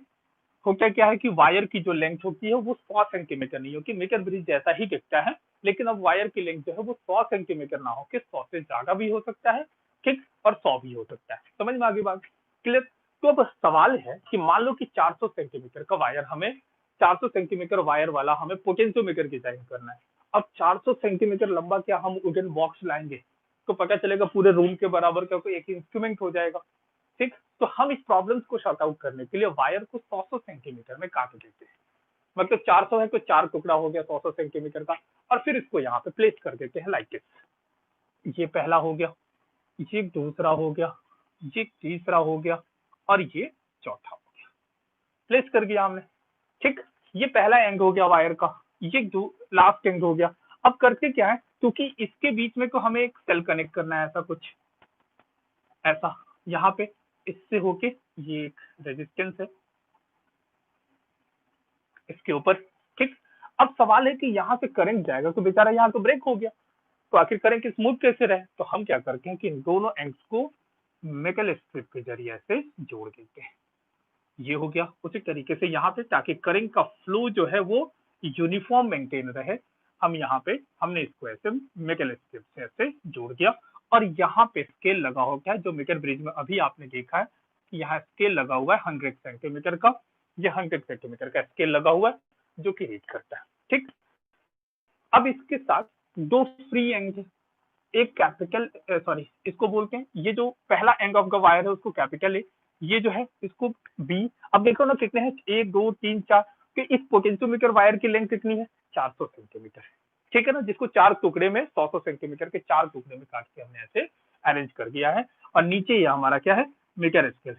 होता क्या है कि वायर की जो लेंथ होती है वो 100 सेंटीमीटर नहीं होगी, मीटर ब्रिज जैसा ही दिखता है, लेकिन अब वायर की लेंथ जो है वो 100 सेंटीमीटर ना हो के 100 से ज्यादा भी हो सकता है, ठीक, और 100 भी हो सकता है। समझ में आगे बात क्लियर? तो अब सवाल है कि मान लो कि 400 सेंटीमीटर का वायर हमें, 400 सेंटीमीटर वायर वाला हमें पोटेंशियोमीटर डिजाइन करना है। अब 400 सेंटीमीटर लंबा क्या हम वुडन बॉक्स लाएंगे तो पता चलेगा पूरे रूम के बराबर का कोई एक इंस्ट्रूमेंट हो जाएगा। ठीक, तो हम इस प्रॉब्लम्स को शॉर्ट आउट करने के लिए वायर को 100 सेंटीमीटर में काट देते हैं। मतलब 400 है तो 4 टुकड़ा हो गया 100 सेंटीमीटर का, और फिर इसको यहाँ पे प्लेस कर देते हैं लाइक दिस। ये पहला हो गया, ये दूसरा हो गया, ये तीसरा हो गया, और ये चौथा हो गया, प्लेस कर दिया हमने। ठीक, ये पहला एंड हो गया वायर का, ये लास्ट एंड हो गया। अब करते क्या है, क्योंकि इसके बीच में को हमें एक सेल कनेक्ट करना है, ऐसा कुछ ऐसा यहाँ पे इससे होके ये एक रेजिस्टेंस है इसके ऊपर। ठीक, अब सवाल है कि यहाँ से करंट जाएगा तो बेचारा यहाँ तो ब्रेक हो गया, तो आखिर करंट स्मूथ कैसे रहे? तो हम क्या करते हैं कि इन दोनों एंड्स को मेटल स्ट्रिप के जरिए से जोड़ देते हैं। ये हो गया उसी तरीके से यहाँ पे, ताकि करंट का फ्लो जो है वो यूनिफॉर्म मेंटेन रहे। हम यहाँ पे हमने इसको ऐसे मेटल स्ट्रिप से ऐसे जोड़ दिया, और यहाँ पे स्केल लगा हो गया, जो मीटर ब्रिज में अभी आपने देखा है कि यहाँ स्केल लगा हुआ है 100 सेंटीमीटर का, ये 100 सेंटीमीटर का स्केल लगा हुआ है जो कि रीड करता है। ठीक, अब इसके साथ दो फ्री एंड है, एक कैपिटल, सॉरी इसको बोलते हैं, ये जो पहला एंड ऑफ द वायर है उसको कैपिटल ए, ये जो है इसको बी। अब देखो ना कितने हैं, 1 2 3 4, तो इस पोटेंशियोमीटर वायर की लेंथ कितनी है, 400 सेंटीमीटर। ठीक है ना, जिसको 4 टुकड़े में 100 सेंटीमीटर के 4 टुकड़े में काट के हमने ऐसे अरेंज कर दिया है। और नीचे ये हमारा क्या है, मीटर स्केल।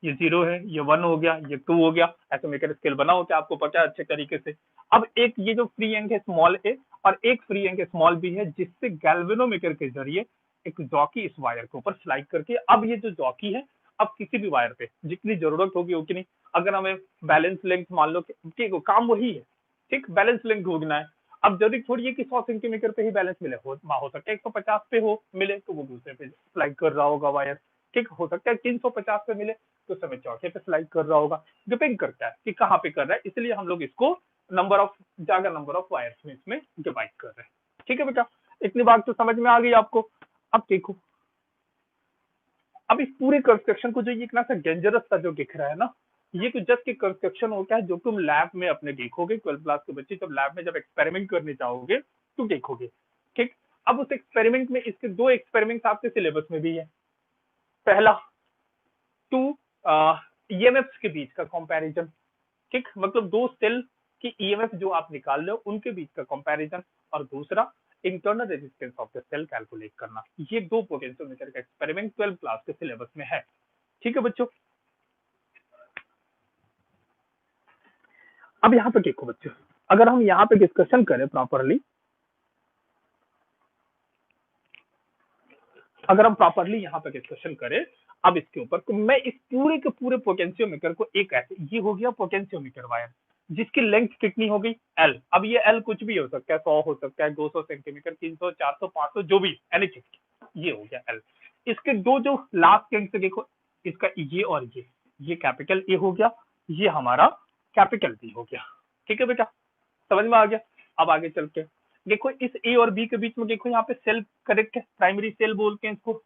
ये 0 है, ये 1 हो गया, ये 2 हो गया, ऐसे मीटर स्केल बना होता है, आपको पता है अच्छे तरीके से। अब एक ये जो फ्री एंड है स्मॉल ए, और एक फ्री एंड स्मॉल बी है, जिससे गैल्वेनोमीटर के जरिए एक जॉकी इस वायर के ऊपर स्लाइड करके, अब ये जो जॉकी है, अब किसी भी वायर पे जितनी जरूरत होगी उतनी, अगर हमें बैलेंस लेंथ मान लो ठीक, काम वही है, ठीक, बैलेंस लेंथ ढूंढना है। अब जरूरी थोड़ी है कि 100 सेंटीमीटर पे ही बैलेंस मिले, हो सकता है 150 पे हो मिले तो वो दूसरे पे स्लाइड कर रहा होगा वायर। ठीक, हो सकता है 350 पे मिले तो समय चौथे पे स्लाइड कर रहा होगा, डिपेंड करता है कि कहाँ पे कर रहा है, इसलिए हम लोग इसको नंबर ऑफ ज्यादा नंबर ऑफ वायर्स में इसमें डिवाइड कर रहे हैं। ठीक है बेटा, इतनी बात तो समझ में आ गई आपको। अब देखो, अब इस पूरे कंस्ट्रक्शन को जो ये इतना सा डेंजरस सा जो दिख रहा है ना, ये तो जस्ट एक कंस्ट्रक्शन होता है जो तुम लैब में अपने देखोगे, 12 क्लास के बच्चे जब लैब में जब एक्सपेरिमेंट करने जाओगे तो देखोगे। ठीक, अब उस एक्सपेरिमेंट में इसके दो एक्सपेरिमेंट आपके सिलेबस में भी है। पहला, टू ईएमएफ के बीच का कंपैरिजन। ठीक, मतलब दो सेल की ईएमएफ जो आप निकाल रहे हो उनके बीच का कंपैरिजन, और दूसरा internal resistance of the cell calculate करना। ये दो पोटेंशियोमीटर का एक्सपेरिमेंट 12 क्लास के सिलेबस में है। ठीक है बच्चों, अब यहाँ पे देखो बच्चों, अगर हम यहाँ पे डिस्कशन करें प्रॉपरली, अगर हम प्रॉपरली यहाँ पे डिस्कशन करें अब इसके ऊपर, तो मैं इस पूरे के पूरे पोटेंशियोमीटर को एक ऐसे, ये हो गया पोटेंशियोमीटर वायर जिसकी लेंथ कितनी हो गई, एल। अब ये एल कुछ भी हो सकता है, 100 हो सकता है, 200 सेंटीमीटर, 300, 400, 500, जो भी, एनीथिंग, ये हो गया एल। इसके दो जो लास्ट एंड से देखो, इसका ये और ये कैपिटल ए हो गया, ये हमारा कैपिटल बी हो गया। ठीक है बेटा, समझ में आ गया। अब आगे चलते हैं, देखो इस ए और बी के बीच में देखो यहाँ पे सेल कनेक्ट है, प्राइमरी सेल बोलते हैं इसको,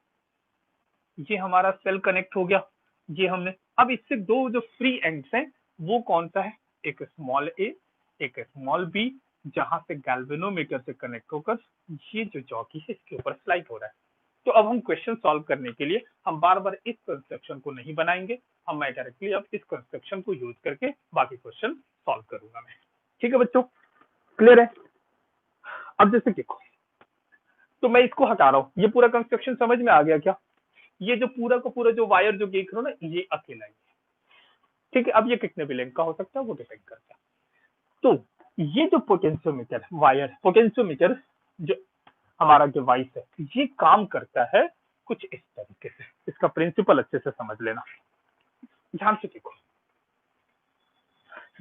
ये हमारा सेल कनेक्ट हो गया, ये हमने। अब इससे दो जो फ्री एंड्स हैं वो कौन सा है, एक स्मॉल ए, एक स्मॉल बी, जहां से गैल्वेनोमीटर से कनेक्ट होकर ये जो जॉकी है इसके ऊपर स्लाइड हो रहा है। तो अब हम क्वेश्चन सॉल्व करने के लिए हम बार बार इस कंस्ट्रक्शन को नहीं बनाएंगे, मैं डायरेक्टली अब इस कंस्ट्रक्शन को यूज करके बाकी क्वेश्चन सॉल्व करूंगा मैं। ठीक है बच्चों, क्लियर है? अब जैसे देखो, तो मैं इसको हटा रहा हूँ, ये पूरा कंस्ट्रक्शन समझ में आ गया क्या? ये जो पूरा का पूरा जो वायर जो देख रहे हो ना, ये अकेला ही है। ठीक है, अब ये कितने भी लेंथ का हो सकता है वो डिपेंड करता है। तो ये जो पोटेंशियोमीटर वायर, पोटेंशियोमीटर जो हमारा डिवाइस है, ये काम करता है कुछ इस तरीके से। इसका प्रिंसिपल अच्छे से समझ लेना, ध्यान से देखो।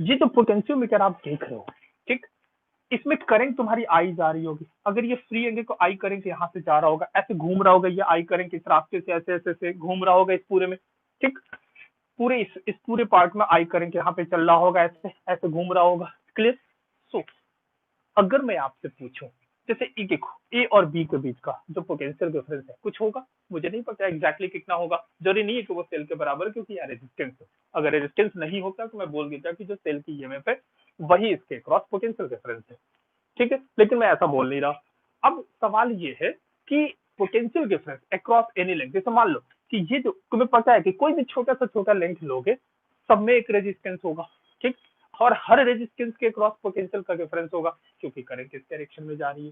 ये जो पोटेंशियोमीटर आप देख रहे हो, ठीक, इसमें करंट तुम्हारी आई जा रही होगी। अगर ये फ्री होंगे तो आई करंट यहाँ से जा रहा होगा, ऐसे घूम रहा होगा, ये आई करंट इस रास्ते से ऐसे ऐसे ऐसे घूम रहा होगा इस पूरे में। ठीक, पूरे इस पूरे पार्ट में आई करंट यहाँ पे चल रहा होगा, ऐसे ऐसे घूम रहा होगा। क्लियर? सो अगर मैं आपसे पूछूं, जैसे ये देखो, ए और बी के बीच का जो पोटेंशियल डिफरेंस है कुछ होगा, मुझे नहीं पता एग्जैक्टली कितना होगा, जरूरी नहीं है कि वो सेल के बराबर है, क्योंकि यार रेजिस्टेंस है। अगर रेजिस्टेंस नहीं होता तो मैं बोल देता कि जो सेल की ईएमएफ है वही इसके क्रॉस पोटेंशियल डिफरेंस है। ठीक है, लेकिन मैं ऐसा बोल नहीं रहा। अब सवाल ये है कि potential difference across any length, जैसे मान लो कि ये जो तुम्हें पता है कि कोई भी छोटा से छोटा लेंथ लोगे, सब में एक रेजिस्टेंस होगा। ठीक, और हर रेजिस्टेंस के क्रॉस पोटेंशियल का डिफरेंस होगा, क्योंकि करंट इस डायरेक्शन में जा रही है।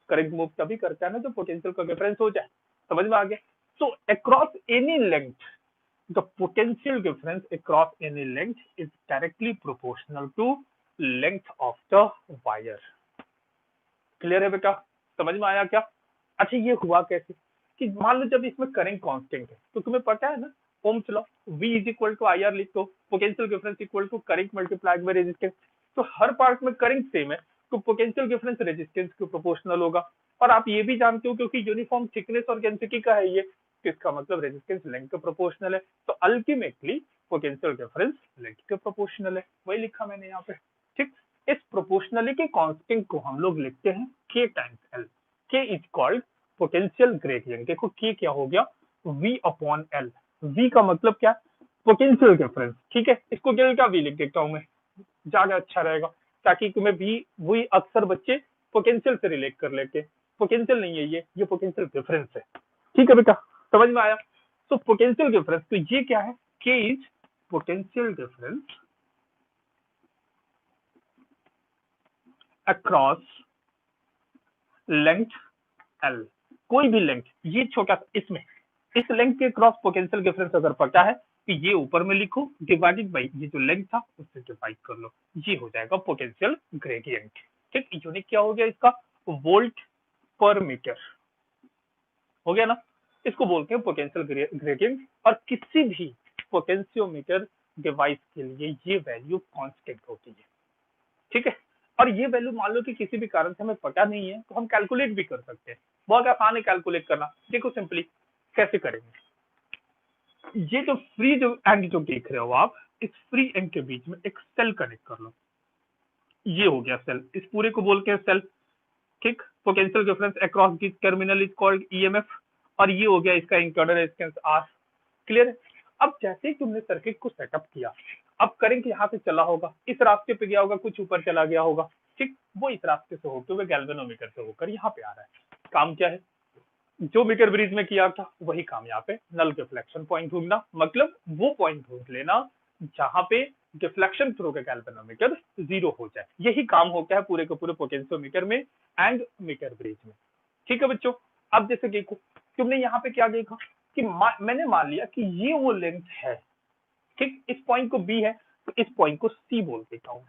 करंट मूव तभी करता है ना जब पोटेंशियल का डिफरेंस हो जाए। समझ में आ गया? So across any length the potential difference across any length is directly proportional to length of the wire. Clear है बेटा? समझ में आया क्या? अच्छा, ये हुआ कैसे कि मान लो जब इसमें करंट कांस्टेंट है, तो तुम्हें पता है ना Ohm's law, V is equal to I R लिख दो, potential difference equal to current multiplied by resistance. So हर पार्ट में करंट सेम है, तो पोटेंशियल डिफरेंस रेजिस्टेंस के प्रोपोर्शनल होगा। और आप ये भी जानते हो क्योंकि यूनिफॉर्म थिकनेस और डेंसिटी का है ये, तो इसका मतलब रेजिस्टेंस लेंथ के प्रोपोर्शनल है। तो अल्टीमेटली पोटेंशियल डिफरेंस लेंथ के प्रोपोर्शनल है, वही लिखा मैंने यहाँ पे। ठीक, इस प्रोपोर्शनलिटी कांस्टेंट को हम लोग लिखते हैं k times l। k is called potential gradient. देखो k क्या हो गया, v अपॉन l। v का मतलब क्या, पोटेंशियल डिफरेंस। ठीक है, इसको डेल्टा v लिख देता हूं मैं, ज्यादा अच्छा रहेगा, ताकि तुम्हें भी वही अक्सर बच्चे पोटेंशियल से रिलेट कर लेते। पोटेंशियल नहीं है ये पोटेंशियल डिफरेंस है। ठीक है बेटा, समझ में आया? तो पोटेंशियल डिफरेंस, तो ये क्या है, k is potential difference across length L। कोई भी लेंथ, ये छोटा इसमें इस लेंथ के क्रॉस पोटेंशियल डिफरेंस अगर पता है तो ये ऊपर में लिखो, डिवाइडेड बाई ये जो लेंथ था उससे डिवाइड कर लो, ये हो जाएगा पोटेंशियल ग्रेडियंट। ठीक, यूनिट क्या हो गया इसका, वोल्ट पर मीटर हो गया ना। इसको बोलते हैं पोटेंशियल ग्रेडियंट। और किसी भी पोटेंशियोमीटर डिवाइस के लिए ये वैल्यू कांस्टेंट होती है। ठीक है, और ये वैल्यू मान लो कि किसी भी कारण से हमें पता नहीं है तो हम कैलकुलेट भी कर सकते हैं, बहुत आसान है कैलकुलेट करना। देखो सिंपली कैसे करेंगे, ये जो फ्री जो एंड जो देख रहे हो आप, इस फ्री एंड के बीच में एक सेल कनेक्ट कर लो, ये हो गया सेल, इस पूरे को बोलते हैं सेल। ठीक, potential difference across this terminal is called EMF, और ये हो गया इसका इंटरनल रेजिस्टेंस आर। क्लियर? अब जैसे ही तुमने सर्किट को सेटअप किया, अब करंट यहाँ से चला होगा, इस रास्ते पे गया होगा, कुछ ऊपर चला गया होगा। ठीक, वो इस रास्ते से होते हुए गैल्वेनोमीटर से होकर यहाँ पे आ रहा है। काम क्या है, जो मीटर ब्रिज में किया था वही काम यहाँ पे, नल डिफ्लेक्शन पॉइंट ढूंढना, मतलब वो पॉइंट ढूंढ लेना जहां पे डिफ्लेक्शन थ्रू के गैल्वेनोमीटर जीरो हो जाए। यही काम होता है पूरे के पूरे पोटेंशियोमीटर में एंड मीटर ब्रिज में। ठीक है बच्चों, अब जैसे देखो तुमने यहाँ पे क्या देखा कि मैंने मान लिया कि ये वो लेंथ है। ठीक, इस पॉइंट को बी है तो इस पॉइंट को सी बोल देता हूँ।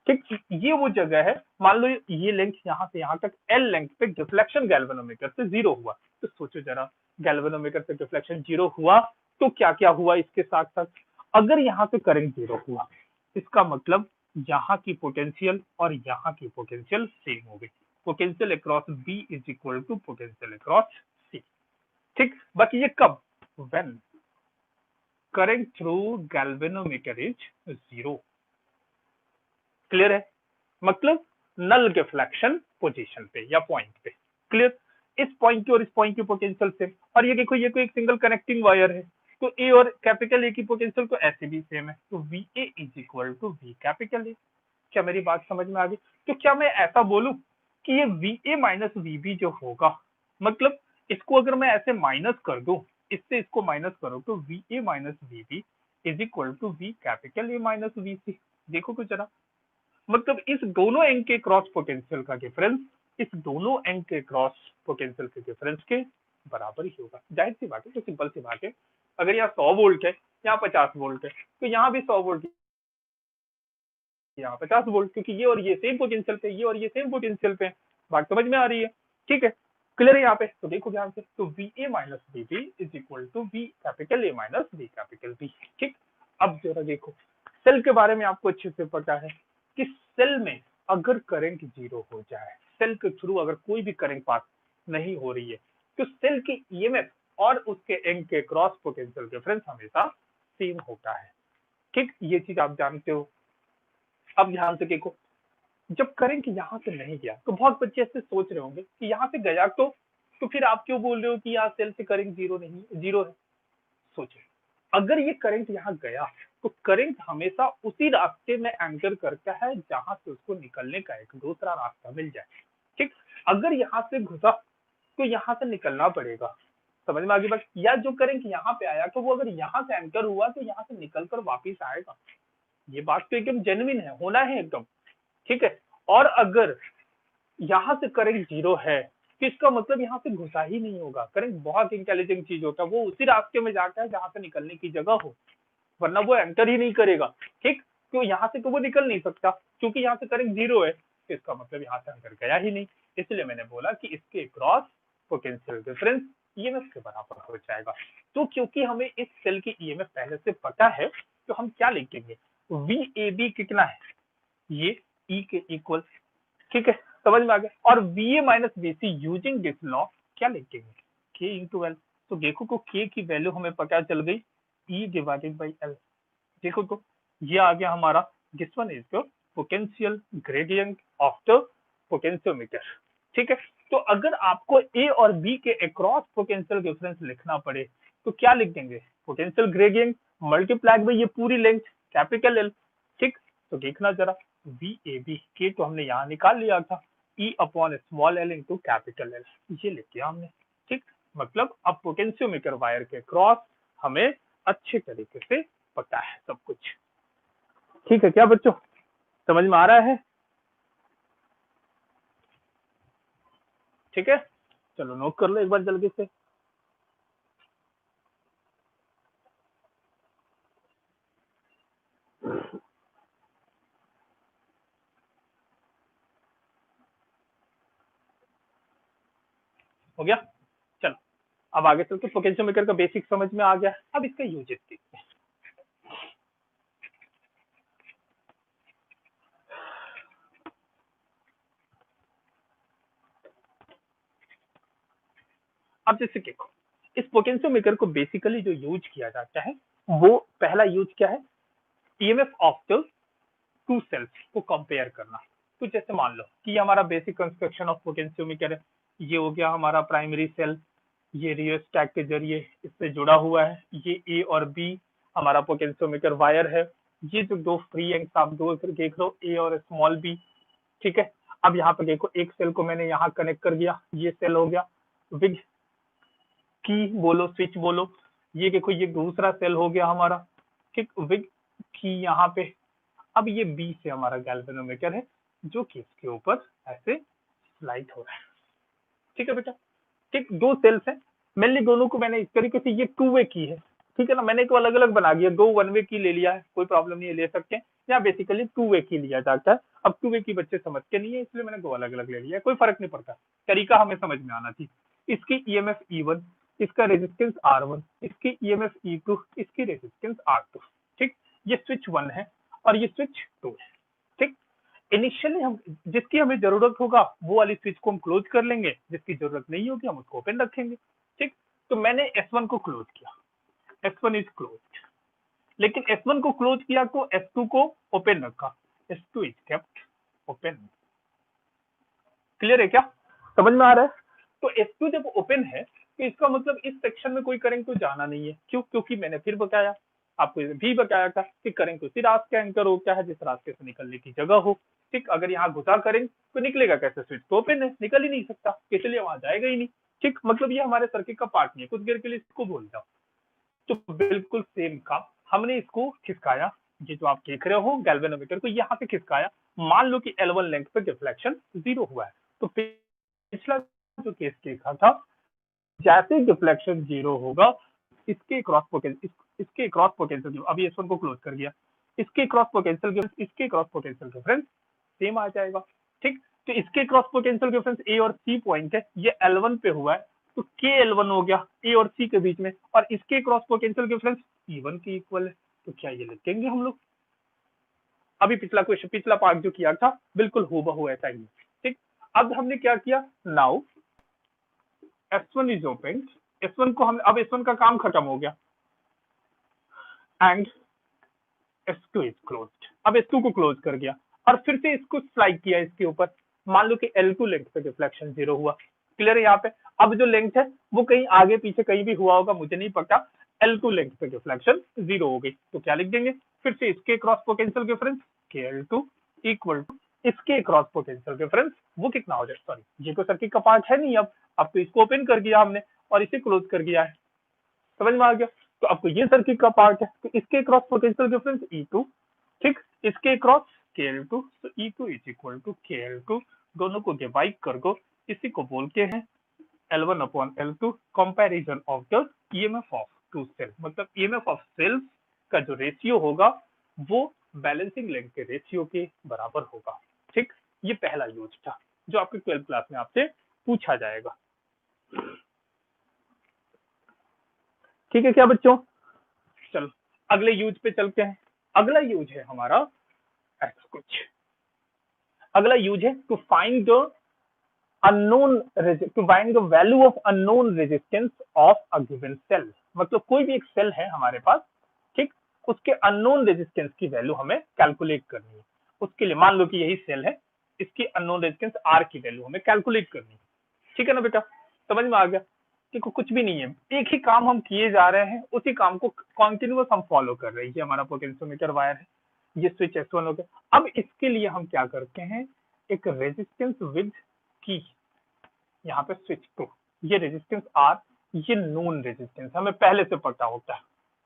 ठीक, ये वो जगह है, मान लो ये लेंथ यहाँ से यहाँ तक एल लेंथ पे डिफ्लेक्शन गैल्वेनोमीटर से जीरो हुआ, तो सोचो जरा, गैल्वेनोमीटर से डिफ्लेक्शन जीरो हुआ तो क्या क्या हुआ इसके साथ साथ। अगर यहाँ से करंट जीरो हुआ, इसका मतलब यहाँ की पोटेंशियल और यहाँ की पोटेंशियल सेम हो गई। Potential across B is equal to potential across C. ठीक, बाकी ये कब, when current through galvanometer is zero. Clear है? मतलब नल डिफ्लेक्शन पोजीशन पे या पॉइंट पे। क्लियर? इस पॉइंट की और इस पॉइंट की पोटेंशियल सेम, और ये देखो ये कोई एक सिंगल कनेक्टिंग वायर है, तो ए और कैपिटल ए की पोटेंशियल तो ऐसे भी सेम है, so V A is equal to V capital A. क्या मेरी बात समझ में आ गई? तो क्या मैं ऐसा बोलूं कि ये V A minus V B जो होगा, मतलब इसको अगर मैं ऐसे माइनस कर दूं, इससे इसको माइनस करो तो V A minus V B is equal to V capital A minus V C. देखो कुछ जरा, मतलब इस दोनों एंड के क्रॉस पोटेंशियल का डिफरेंस इस दोनों एंड के क्रॉस पोटेंशियल के डिफरेंस के बराबर ही होगा। जाहिर सी बात है, तो सिंपल सी बात है, अगर यहाँ 100 वोल्ट है, यहाँ 50 वोल्ट है, तो यहाँ भी 100 वोल्ट, यहाँ 50 वोल्ट, क्योंकि ये और ये सेम पोटेंशियल पे, ये और ये सेम पोटेंशियल पे। बात समझ में आ रही है? ठीक है, क्लियर है यहाँ पे? तो देखो ध्यान से, so V A minus V B is equal to V capital A minus V capital B. ठीक, अब जरा देखो, सेल के बारे में आपको अच्छे से पता है कि सेल में अगर करंट जीरो हो जाए, सेल के थ्रू अगर कोई भी करंट पास नहीं हो रही है, तो सेल के ईएमएफ और उसके एंड के क्रॉस पोटेंशियल डिफरेंस हमेशा सेम होता है। ठीक, ये चीज आप जानते हो। अब ध्यान से देखो, जब करंट यहाँ से नहीं गया, तो बहुत बच्चे ऐसे सोच रहे होंगे कि यहाँ से गया तो फिर आप क्यों बोल रहे हो कि यहाँ सेल से करंट जीरो नहीं, जीरो है। सोचिए, अगर ये करंट यहाँ गया तो करंट हमेशा उसी रास्ते में एंटर करता है जहां से उसको निकलने का एक दूसरा रास्ता मिल जाए। ठीक, अगर यहाँ से घुसा तो यहाँ से निकलना पड़ेगा। समझ में आ गई बात? या जो करंट यहाँ पे आया तो वो अगर यहाँ से एंटर हुआ तो यहाँ से निकल कर वापिस आएगा। ये बात तो एकदम जेन्युइन है, होना है एकदम। ठीक है, और अगर यहाँ से करंट जीरो है तो इसका मतलब यहाँ से घुसा ही नहीं होगा। करंट बहुत इंटेलिजेंट चीज होता है, वो उसी रास्ते में जाता है जहां से निकलने की जगह हो, वरना वो एंटर ही नहीं करेगा। ठीक, तो यहाँ से तो वो निकल नहीं सकता, क्योंकि यहाँ से करंट जीरो है, तो इसका मतलब यहाँ से एंटर गया ही नहीं। इसलिए मैंने बोला कि इसके क्रॉस पोटेंशियल डिफरेंस ईएमएफ के बराबर हो जाएगा। तो क्योंकि हमें इस सेल की ईएमएफ पहले से पता है, तो हम क्या लिखेंगे, वी ए बी कितना है, ये ई के इक्वल। ठीक है, समझ में आ गया? और V A minus B C using this law क्या लिखेंगे, के इंटू एल। तो देखो को के की वैल्यू हमें पता चल गई, ई डिवाइडेड बाई एल। देखो तो ये आ गया हमारा, this one is the potential gradient of the potentiometer. ठीक है, तो अगर आपको ए और बी के अक्रॉस पोटेंशियल डिफरेंस लिखना पड़े तो क्या लिख देंगे, पोटेंशियल ग्रेडियंट मल्टीप्लाइड बाई ये पूरी लेंथ कैपिटल एल। ठीक, तो देखना जरा, वी ए बी के तो हमने यहाँ निकाल लिया था, ई upon small L into capital L, ये लिख दिया हमने। ठीक, मतलब अब पोटेंशियोमीटर वायर के क्रॉस हमें अच्छे तरीके से पता है सब कुछ। ठीक है क्या बच्चों, समझ में आ रहा है? ठीक है, चलो नोट कर लो एक बार जल्दी से। हो गया? चलो, अब आगे चल के पोटेंशियोमीटर का बेसिक समझ में आ गया, अब इसका यूजेस देखते हैं। अब जैसे देखो, इस पोटेंशियोमीटर को बेसिकली जो यूज किया जाता है, वो पहला यूज क्या है, EMF of the two cells को कंपेयर करना। तो जैसे मान लो कि हमारा बेसिक कंस्ट्रक्शन ऑफ पोटेंशियोमीटर है, ये हो गया हमारा प्राइमरी सेल, ये रियोस्टैट के जरिए इससे जुड़ा हुआ है, ये ए और बी हमारा पोटेंशियोमीटर वायर है, ये जो दो फ्री एंड आप दो देख लो, ए और स्मॉल बी। ठीक है, अब यहाँ पे देखो, एक सेल को मैंने यहाँ कनेक्ट कर दिया, ये सेल हो गया विद की बोलो, स्विच बोलो, ये देखो ये दूसरा सेल हो गया हमारा, ठीक, विद की यहाँ पे। अब ये बी से हमारा गैल्वेनोमीटर है, जो कि इसके ऊपर ऐसे स्लाइड हो रहा है। ठीक है बेटा, ठीक, दो सेल्स हैं, मेनली दोनों को मैंने इस तरीके से, ये टू वे की है, ठीक है ना, मैंने इसको अलग अलग बना दिया, दो वन वे की ले लिया है, कोई प्रॉब्लम नहीं है, ले सकते हैं। यहाँ बेसिकली टू वे की लिया जाता है। अब टू वे की बच्चे समझते नहीं है, इसलिए मैंने दो अलग अलग ले लिया है, कोई फर्क नहीं पड़ता, तरीका हमें समझ में आना चाहिए। इसकी ईएमएफ E1, इसका रेजिस्टेंस R1, इसकी ईएमएफ E2, इसकी रेजिस्टेंस R2। ठीक, ये स्विच 1 है और ये स्विच 2 है। ठीक, इनिशियली हम जिसकी हमें जरूरत होगा वो वाली स्विच को हम क्लोज कर लेंगे, जिसकी जरूरत नहीं होगी हम उसको ओपन रखेंगे। ठीक, तो मैंने S1 को क्लोज किया, S1 इज क्लोज, लेकिन S1 को क्लोज किया तो S2 को ओपन रखा, S2 is kept open. Clear है क्या, समझ में आ रहा है? तो S2 जब ओपन है तो इसका मतलब इस सेक्शन में कोई करंट तो जाना नहीं है। क्यों? क्योंकि मैंने फिर बताया, आपको भी बताया था कि करंट उसी रास्ते एंकर होता है जिस रास्ते से निकलने की जगह हो। ठीक, अगर यहाँ घुसा करंट तो निकलेगा कैसे, स्विच तो ओपन है, निकल ही नहीं सकता, इसलिए वहां जाएगा ही नहीं। ठीक, मतलब ये हमारे सर्किट का पार्ट नहीं है, कुछ देर के लिए इसको भूल जाओ। तो बिल्कुल सेम काम, हमने इसको खिसकाया, ये जो आप देख रहे हो गैल्वेनोमीटर को यहाँ पे खिसकाया, मान लो कि L1 लेंथ पे डिफ्लेक्शन 0 हुआ है। तो पिछला जो केस देखा था, जैसे डिफ्लेक्शन 0 होगा, इसके क्रॉस पोटेंशियल, इसके क्रॉस पोटेंशियल, अभी S1 को क्लोज कर दिया, इसके क्रॉस पोटेंशियल, इसके क्रॉस पोटेंशियल डिफरेंस सेम आ जाएगा। ठीक, तो इसके क्रॉस पोटेंशियल डिफरेंस ए और सी पॉइंट है, ये L1 पे हुआ है, तो के L1 हो गया ए और सी के बीच में, और इसके क्रॉस पोटेंशियल डिफरेंस E1 के इक्वल है। तो क्या ये लिखेंगे हम लोग? अभी पिछला क्वेश्चन, पिछला पार्ट जो किया था, बिल्कुल हूबहू ऐसा ही है। ठीक, अब हमने क्या किया, now S1 is open, S1 को हम, अब S1 का काम खत्म हो गया, एंड S2 इज क्लोज्ड। अब S2 को क्लोज कर दिया और फिर से इसको स्लाइड किया इसके ऊपर, मान लो कि L2 लेंथ पे डिफ्लेक्शन 0 हुआ। क्लियर है यहाँ पे? अब जो लेंथ है वो कहीं आगे पीछे कहीं भी हुआ होगा, मुझे नहीं पता। L2 लेंथ पे डिफ्लेक्शन 0 हो गई, तो क्या लिख देंगे फिर से, इसके cross potential difference KL2 equal to इसके क्रॉस पोटेंशियल डिफरेंस, वो कितना हो जाए, सॉरी ये तो सर्किट का पार्ट है नहीं, अब तो इसको ओपन कर दिया हमने और इसे क्लोज कर दिया है, समझ में आ गया? तो आपको ये सर्किट का पार्ट है, तो इसके क्रॉस पोटेंशियल डिफरेंस E2, ठीक, इसके क्रॉस KL2, तो E2 is equal to KL2, दोनों को डिवाइड कर दो, इसी को बोलते हैं L1 upon L2 comparison of the EMF of two cell, मतलब ईएमएफ ऑफ सेल्स का जो रेशियो होगा वो बैलेंसिंग लेंथ के रेशियो के बराबर होगा। ठीक, ये पहला यूज था जो आपके 12th क्लास में आपसे पूछा जाएगा। ठीक है क्या बच्चों? चलो अगले यूज पे चलते हैं। अगला यूज है हमारा ऐसा कुछ, अगला यूज है to find the unknown, to find the value of unknown resistance of a given cell, मतलब कोई भी एक सेल है हमारे पास, ठीक, उसके अननोन रेजिस्टेंस की वैल्यू हमें कैलकुलेट करनी है। उसके लिए मान लो कि यही सेल है, इसकी अननोन रेजिस्टेंस R की वैल्यू हमें कैलकुलेट करनी है। ठीक है ना बेटा, समझ में आ गया? देखो कुछ भी नहीं है, एक ही काम हम किए जा रहे हैं, उसी काम को कॉन्टिन्यूअस हम फॉलो कर रहे हैं। ये हमारा पोटेंशियोमीटर वायर है, ये स्विच S1 हो गया। अब इसके लिए हम क्या करते हैं, एक रेजिस्टेंस विद की यहाँ पे स्विच टू, ये रेजिस्टेंस R, ये नोन रेजिस्टेंस हमें पहले से पता होता है।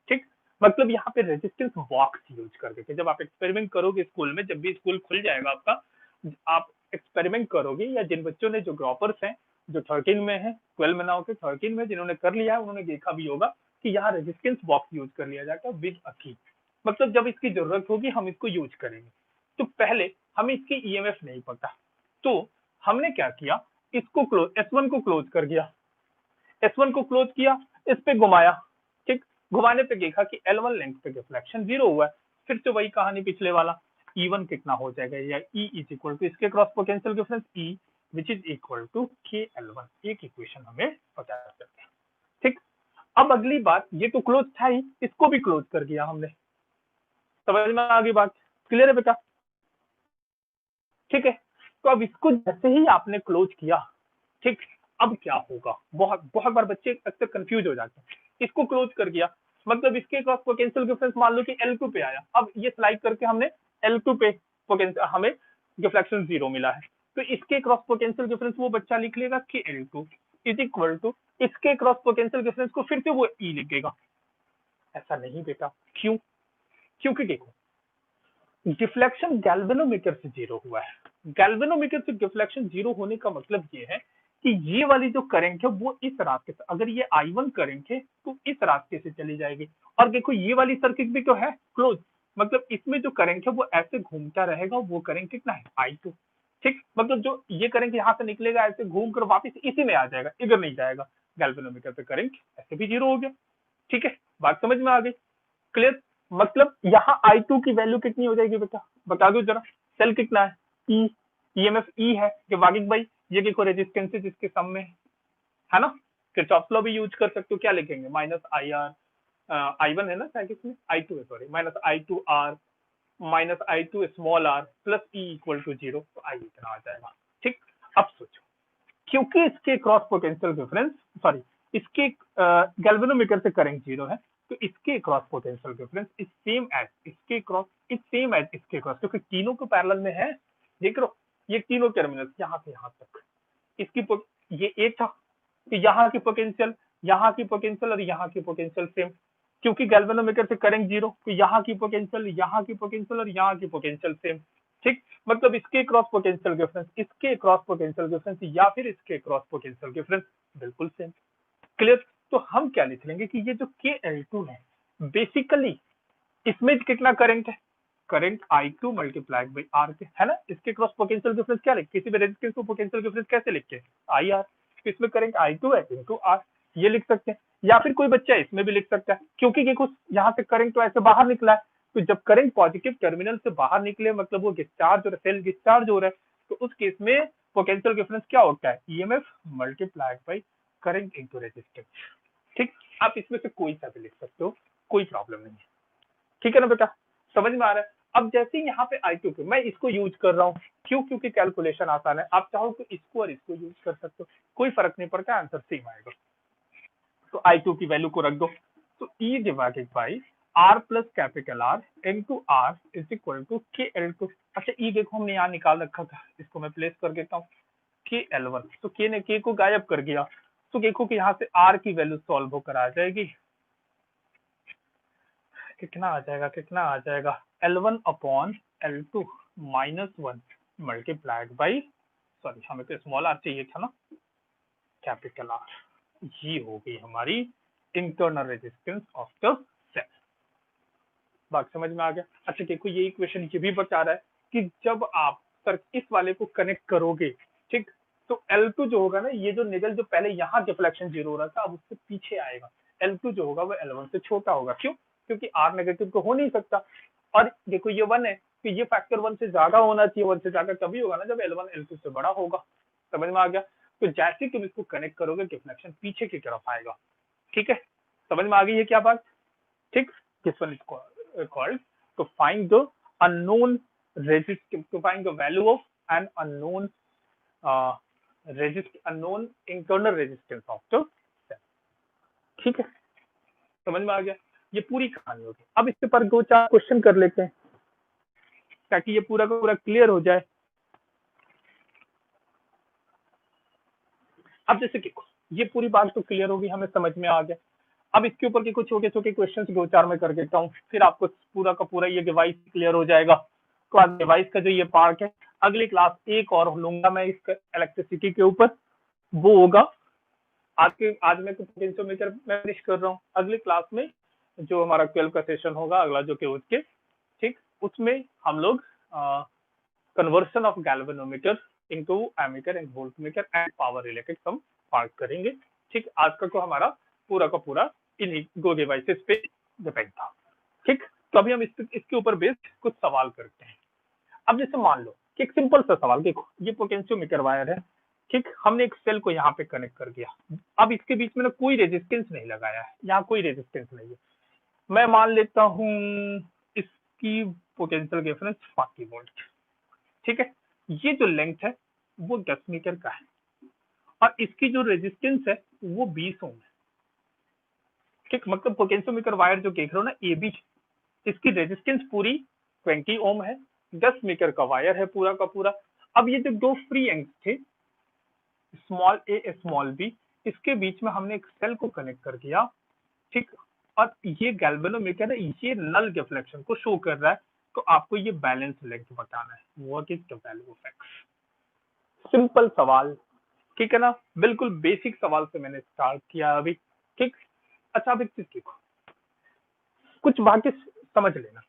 ठीक, मतलब यहाँ पे रेजिस्टेंस बॉक्स यूज करके, जब आप एक्सपेरिमेंट करोगे स्कूल में, जब भी स्कूल खुल जाएगा आपका, आप एक्सपेरिमेंट करोगे, या जिन बच्चों ने, जो ड्रॉपर्स हैं, जो 13 में है, 12 में ना होकर 13 में जिन्होंने कर लिया है, उन्होंने देखा भी होगा कि यहाँ रेजिस्टेंस बॉक्स यूज कर लिया जाता है विद अ की, मतलब जब इसकी जरूरत होगी हम इसको यूज करेंगे। तो पहले हमें इसकी ईएमएफ नहीं पता, तो हमने क्या किया, इसको क्लोज, S1 को क्लोज कर दिया, S1 को क्लोज किया, इस पे घुमाया, ठीक, घुमाने पे देखा कि L1 लेंथ पे डिफ्लेक्शन 0 हुआ है। फिर से वही कहानी पिछले वाला, E1 कितना हो जाएगा, या E इज इक्वल टू इसके cross potential difference E which is equal to KL1, एक इक्वेशन हमें पता करते हैं। ठीक, अब अगली बात, ये तो क्लोज था ही, इसको भी क्लोज कर दिया हमने, समझ में आ गई बात? क्लियर है बेटा? ठीक है, तो अब इसको जैसे ही आपने क्लोज किया, ठीक, अब क्या होगा, बहुत बहुत बार बच्चे अक्सर कंफ्यूज हो जाते हैं। इसको क्लोज कर दिया, मतलब इसके क्रॉस पोटेंशियल डिफरेंस मान लो कि L2 पे आया, अब ये स्लाइड करके हमने L2 पे पोटेंशियल, हमें डिफ्लेक्शन 0 मिला है, तो इसके क्रॉस पोटेंशियल डिफरेंस वो बच्चा लिख लेगा कि L2 इज इक्वल टू इसके क्रॉस पोटेंशियल डिफरेंस को फिर से वो E लिखेगा। ऐसा नहीं बेटा, क्यों? क्योंकि देखो, डिफ्लेक्शन गैल्वेनोमीटर से 0 हुआ है, गैल्वेनोमीटर से डिफ्लेक्शन 0 होने का मतलब ये है कि ये वाली जो करंट है वो इस रास्ते से, अगर ये I1 करंट है तो इस रास्ते से चली जाएगी, और देखो ये वाली सर्किट भी तो है क्लोज, मतलब इसमें जो करंट है वो ऐसे घूमता रहेगा, वो करंट कितना है I2, ठीक, मतलब जो ये करंट यहाँ से निकलेगा ऐसे घूम कर वापिस इसी में आ जाएगा, इधर नहीं जाएगा, गैल्वेनोमीटर पे करंट ऐसे भी 0 हो गया। ठीक है, बात समझ में आ गई? क्लियर? मतलब यहाँ I2 की वैल्यू कितनी हो जाएगी बेटा, बता दो जरा, सेल कितना है, E, ईएमएफ E है कि वागिक भाई, ये देखो रेजिस्टेंस जिसके सम में है ना, किरचॉफ लॉ भी यूज कर सकते हो, क्या लिखेंगे, माइनस IR, I1 है ना शायद, इसमें I2 है, sorry, minus I2R minus I2 small r plus E equal to 0, so I इतना आ जाएगा। ठीक, अब सोचो, क्योंकि इसके क्रॉस पोटेंशियल डिफरेंस, सॉरी, इसके गैल्वेनोमीटर से करंट 0 है, तो इसके cross potential difference is same as इसके क्रॉस, इज सेम एज इसके क्रॉस, क्योंकि तीनों को पैरेलल में है। देख लो, ये तीनों टर्मिनल यहाँ से यहाँ तक, इसकी ये एक था, कि यहाँ की पोटेंशियल, यहाँ की पोटेंशियल और यहाँ की पोटेंशियल सेम, क्योंकि गैल्वेनोमीटर से करंट जीरो, तो यहाँ की पोटेंशियल, यहाँ की पोटेंशियल और यहाँ की पोटेंशियल सेम। ठीक, मतलब इसके क्रॉस पोटेंशियल डिफरेंस, इसके क्रॉस पोटेंशियल डिफरेंस या फिर इसके क्रॉस पोटेंशियल डिफरेंस बिल्कुल सेम। क्लियर? तो हम क्या लिख लेंगे कि ये जो KL2 है बेसिकली इसमें कितना करंट है, current I2 multiplied by are के, है ना। इसके क्रॉस पोटेंशियल डिफरेंस क्या लिख, किसी भी रेजिस्टेंस को पोटेंशियल डिफरेंस कैसे लिखते हैं, IR। इसमें करंट I2 है इनटू आर, ये लिख सकते हैं। या फिर कोई बच्चा इसमें भी लिख सकता है, क्योंकि देखो यहाँ से करंट तो ऐसे बाहर निकला है, तो जब करंट पॉजिटिव टर्मिनल से बाहर निकले मतलब वो डिस्चार्ज हो रहा है, सेल डिस्चार्ज हो रहा है, तो उस केस में पोटेंशियल डिफरेंस क्या होता है, EMF multiplied by current into resistance. ठीक, आप इसमें से कोई सा भी लिख सकते हो, कोई प्रॉब्लम नहीं है। ठीक है ना बेटा, समझ में आ रहा है। अब जैसे ही यहाँ पे I2 पे मैं इसको यूज कर रहा हूँ, क्यों, क्योंकि कैलकुलेशन आसान है। आप चाहो तो इसको और इसको यूज कर सकते हो, कोई फर्क नहीं पड़ता, आंसर सेम आएगा। तो I2 की वैल्यू को रख दो, so E divided by R plus capital R into R is equal to KL2। अच्छा E देखो हमने यहाँ निकाल रखा था, इसको मैं प्लेस कर देता हूँ KL1, तो K ने K को गायब कर दिया, तो देखो कि यहाँ से R की वैल्यू सॉल्व होकर आ जाएगी, कितना आ जाएगा, कितना आ जाएगा, L1 upon L2 minus 1 multiplied by, sorry हमें तो स्मॉल आर चाहिए था ना, कैपिटल आर। ये हो गई हमारी internal resistance of the cell. बात समझ में आ गया। अच्छा देखो ये इक्वेशन ये भी बता रहा है कि जब आप सर इस वाले को कनेक्ट करोगे, ठीक, तो L2 जो होगा ना, ये जो निगल जो पहले यहाँ डिफ्लेक्शन जीरो हो रहा था अब उससे पीछे आएगा, L2 जो होगा वो L1 से छोटा होगा। क्यों? क्योंकि R नेगेटिव तो हो नहीं सकता, और देखो ये 1 है, तो ये फैक्टर 1 से ज्यादा होना चाहिए, 1 से ज्यादा तभी होगा ना जब L1 L2 से बड़ा होगा। समझ में आ गया। तो जैसे तुम इसको कनेक्ट करोगे डिफ्लेक्शन पीछे की तरफ आएगा। ठीक है, समझ में आ गई है क्या बात? ठीक, this one is called to find the unknown resistance, to find the value of an unknown unknown internal resistance of the cell। ठीक है, समझ में आ गया। ये पूरी कहानी होगी। अब इसके पर दो चार क्वेश्चन कर लेते हैं ताकि ये पूरा का पूरा क्लियर हो जाए। अब जैसे कि ये पूरी बात तो क्लियर होगी, हमें समझ में आ गया। अब इसके ऊपर के कुछ छोटे छोटे क्वेश्चन दो चार मैं कर देता हूँ, फिर आपको पूरा का पूरा ये डिवाइस क्लियर हो जाएगा। तो आज डिवाइस का जो ये पार्ट है, अगली क्लास एक और लूंगा मैं इसका इलेक्ट्रिसिटी के ऊपर, वो होगा आज मैं पोटेंशियोमीटर में फिनिश कर रहा हूँ। अगली क्लास में जो हमारा 12 का सेशन होगा अगला जो कि उसके, ठीक, उसमें हम लोग conversion of galvanometer into ammeter and voltmeter and power related some part करेंगे। ठीक, आज का तो हमारा पूरा का पूरा इन्हीं दो डिवाइसेस पे डिपेंड था। ठीक, तो अभी हम इसके ऊपर बेस्ड कुछ सवाल करते हैं। अब जैसे मान लो कि एक सिंपल सा सवाल, देखो ये पोटेंशियोमीटर वायर है, ठीक, हमने एक सेल को यहाँ पे कनेक्ट कर दिया। अब इसके बीच में ना कोई रेजिस्टेंस नहीं लगाया है, यहाँ कोई रेजिस्टेंस नहीं है। मैं मान लेता हूँ इसकी पोटेंशियल डिफरेंस 40 वोल्ट। ठीक है, ये जो लेंथ है वो 10 मीटर का है और इसकी जो रेजिस्टेंस है वो 20 ओम है। ठीक, मतलब पोटेंशियोमीटर वायर जो देख रहे हो ना ए बी, इसकी रेजिस्टेंस पूरी 20 ओम है, 10 मीटर का वायर है पूरा का पूरा। अब ये जो दो फ्री एंड थे स्मॉल ए स्मॉल बी, इसके बीच में हमने एक सेल को कनेक्ट कर दिया। ठीक, और ये गैल्वेनोमीटर है, ये नल डिफ्लेक्शन को शो कर रहा है, तो आपको ये बैलेंस लेंथ बताना है, what is the value of x. Simple सवाल, ठीक है ना, बिल्कुल बेसिक सवाल से मैंने स्टार्ट किया अभी। ठीक, अच्छा अब एक चीज देखो, कुछ बातें समझ लेना।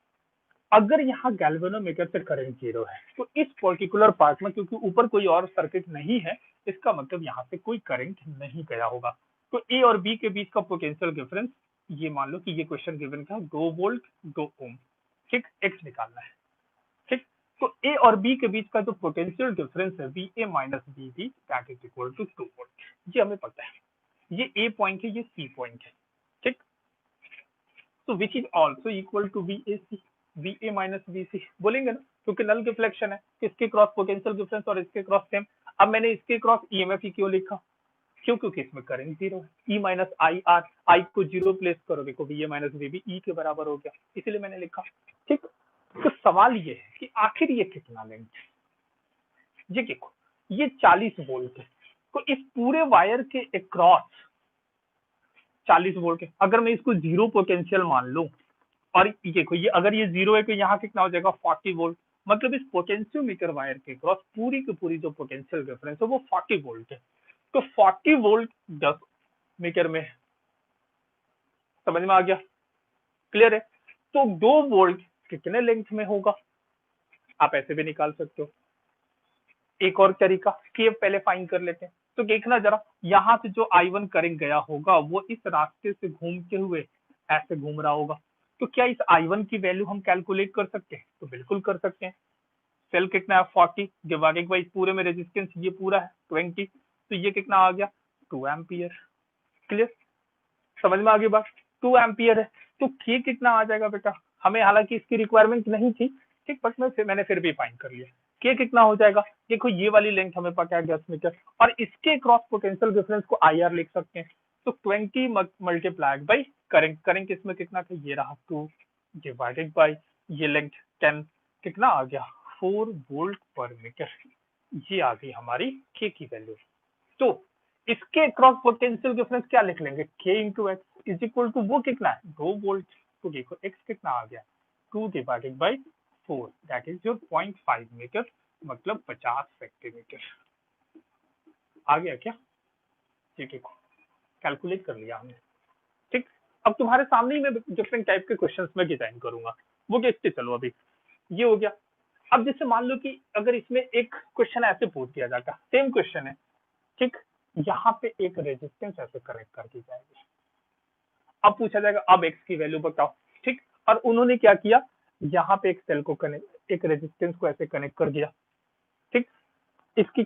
अगर यहाँ गैल्वेनोमीटर से करंट जीरो है तो इस पर्टिकुलर पार्ट में, क्योंकि ऊपर कोई और सर्किट नहीं है, इसका मतलब यहाँ से कोई करंट नहीं गया होगा। तो ए और बी के बीच का पोटेंशियल डिफरेंस, ये मान लो कि ये क्वेश्चन गिवन था 2 वोल्ट 2 ओम। ठीक, एक्स निकालना है। ठीक, तो ए और बी के बीच का जो पोटेंशियल डिफरेंस है V A minus B B that is equal to 2 volt, ये हमें पता है। ये ए पॉइंट है, ये सी पॉइंट है। ठीक, तो which is also equal to V A C, V A minus V C बोलेंगे ना, क्योंकि नल डिफ्लेक्शन है, इसके क्रॉस पोटेंशियल डिफरेंस और इसके क्रॉस सेम। अब मैंने इसके क्रॉस ईएमएफ ही क्यों लिखा, क्यों, क्योंकि इसमें करंट जीरो है। ई माइनस आई आर, आई को जीरो प्लेस करोगे so V A minus V B E के बराबर हो गया, इसीलिए मैंने लिखा। ठीक, तो सवाल ये है कि आखिर ये कितना लेंथ, ये देखो ये 40 वोल्ट है, तो इस पूरे वायर के अक्रॉस 40 वोल्ट है। अगर मैं इसको जीरो पोटेंशियल मान लूं, और ये देखो ये अगर ये जीरो है तो यहाँ कितना हो जाएगा 40 वोल्ट। मतलब इस पोटेंशियोमीटर वायर के क्रॉस पूरी की पूरी जो पोटेंशियल डिफरेंस है वो 40 वोल्ट है। तो 40 वोल्ट 10 मीटर में है। समझ में आ गया? क्लियर है? तो 2 वोल्ट कितने लेंथ में होगा? आप ऐसे भी निकाल सकते हो। एक और तरीका कि पहले फाइन कर लेते हैं। तो देखना जरा, यहाँ से जो I1 करंट गया होगा वो इस रास्ते से घूमते हुए ऐसे घूम रहा होगा। तो क्या इस I1 की वैल्यू हम कैलकुलेट कर सकते हैं? तो बिल्कुल कर सकते हैं। सेल कितना है 40 डिवाइडेड बाई पूरे में रेजिस्टेंस ये पूरा है 20, तो ये कितना आ गया 2 एम्पियर। क्लियर? समझ में आ गई बात? 2 एम्पियर है। तो के कितना आ जाएगा बेटा? हमें हालांकि इसकी रिक्वायरमेंट नहीं थी, ठीक, बट मैंने फिर भी फाइंड कर लिया। के कितना हो जाएगा? देखो ये वाली लेंथ हमें पता है 10 मीटर, और इसके क्रॉस पोटेंशियल डिफरेंस को IR लिख सकते हैं। तो 20 मल्टीप्लाइड बाई करंट, करंट इसमें कितना था, ये रहा 2 डिवाइडेड बाई ये लेंथ 10, कितना आ गया 4 वोल्ट पर मीटर। ये आ गई हमारी के की वैल्यू। तो इसके क्रॉस पोटेंशियल डिफरेंस क्या लिख लेंगे, K into X is equal to वो कितना है 2 वोल्ट। तो देखो एक्स कितना आ गया 2 divided by 4, that is your 0.5 metre, मतलब 50 सेंटीमीटर। आ गया क्या? ठीक है, कैलकुलेट कर लिया हमने। ठीक, अब तुम्हारे सामने ही मैं डिफरेंट टाइप के क्वेश्चंस में डिजाइन करूंगा, वो देखते चलो। अभी ये हो गया। अब जैसे मान लो कि अगर इसमें एक क्वेश्चन ऐसे पूछ दिया जाता, सेम क्वेश्चन है, ठीक, यहाँ पे एक रेजिस्टेंस ऐसे कनेक्ट कर दी जाएगी। अब पूछा जाएगा अब एक्स की वैल्यू बताओ, ठीक, और उन्होंने क्या किया, यहाँ पे एक सेल को कनेक्ट, एक रेजिस्टेंस को ऐसे कनेक्ट कर दिया, ठीक, इसकी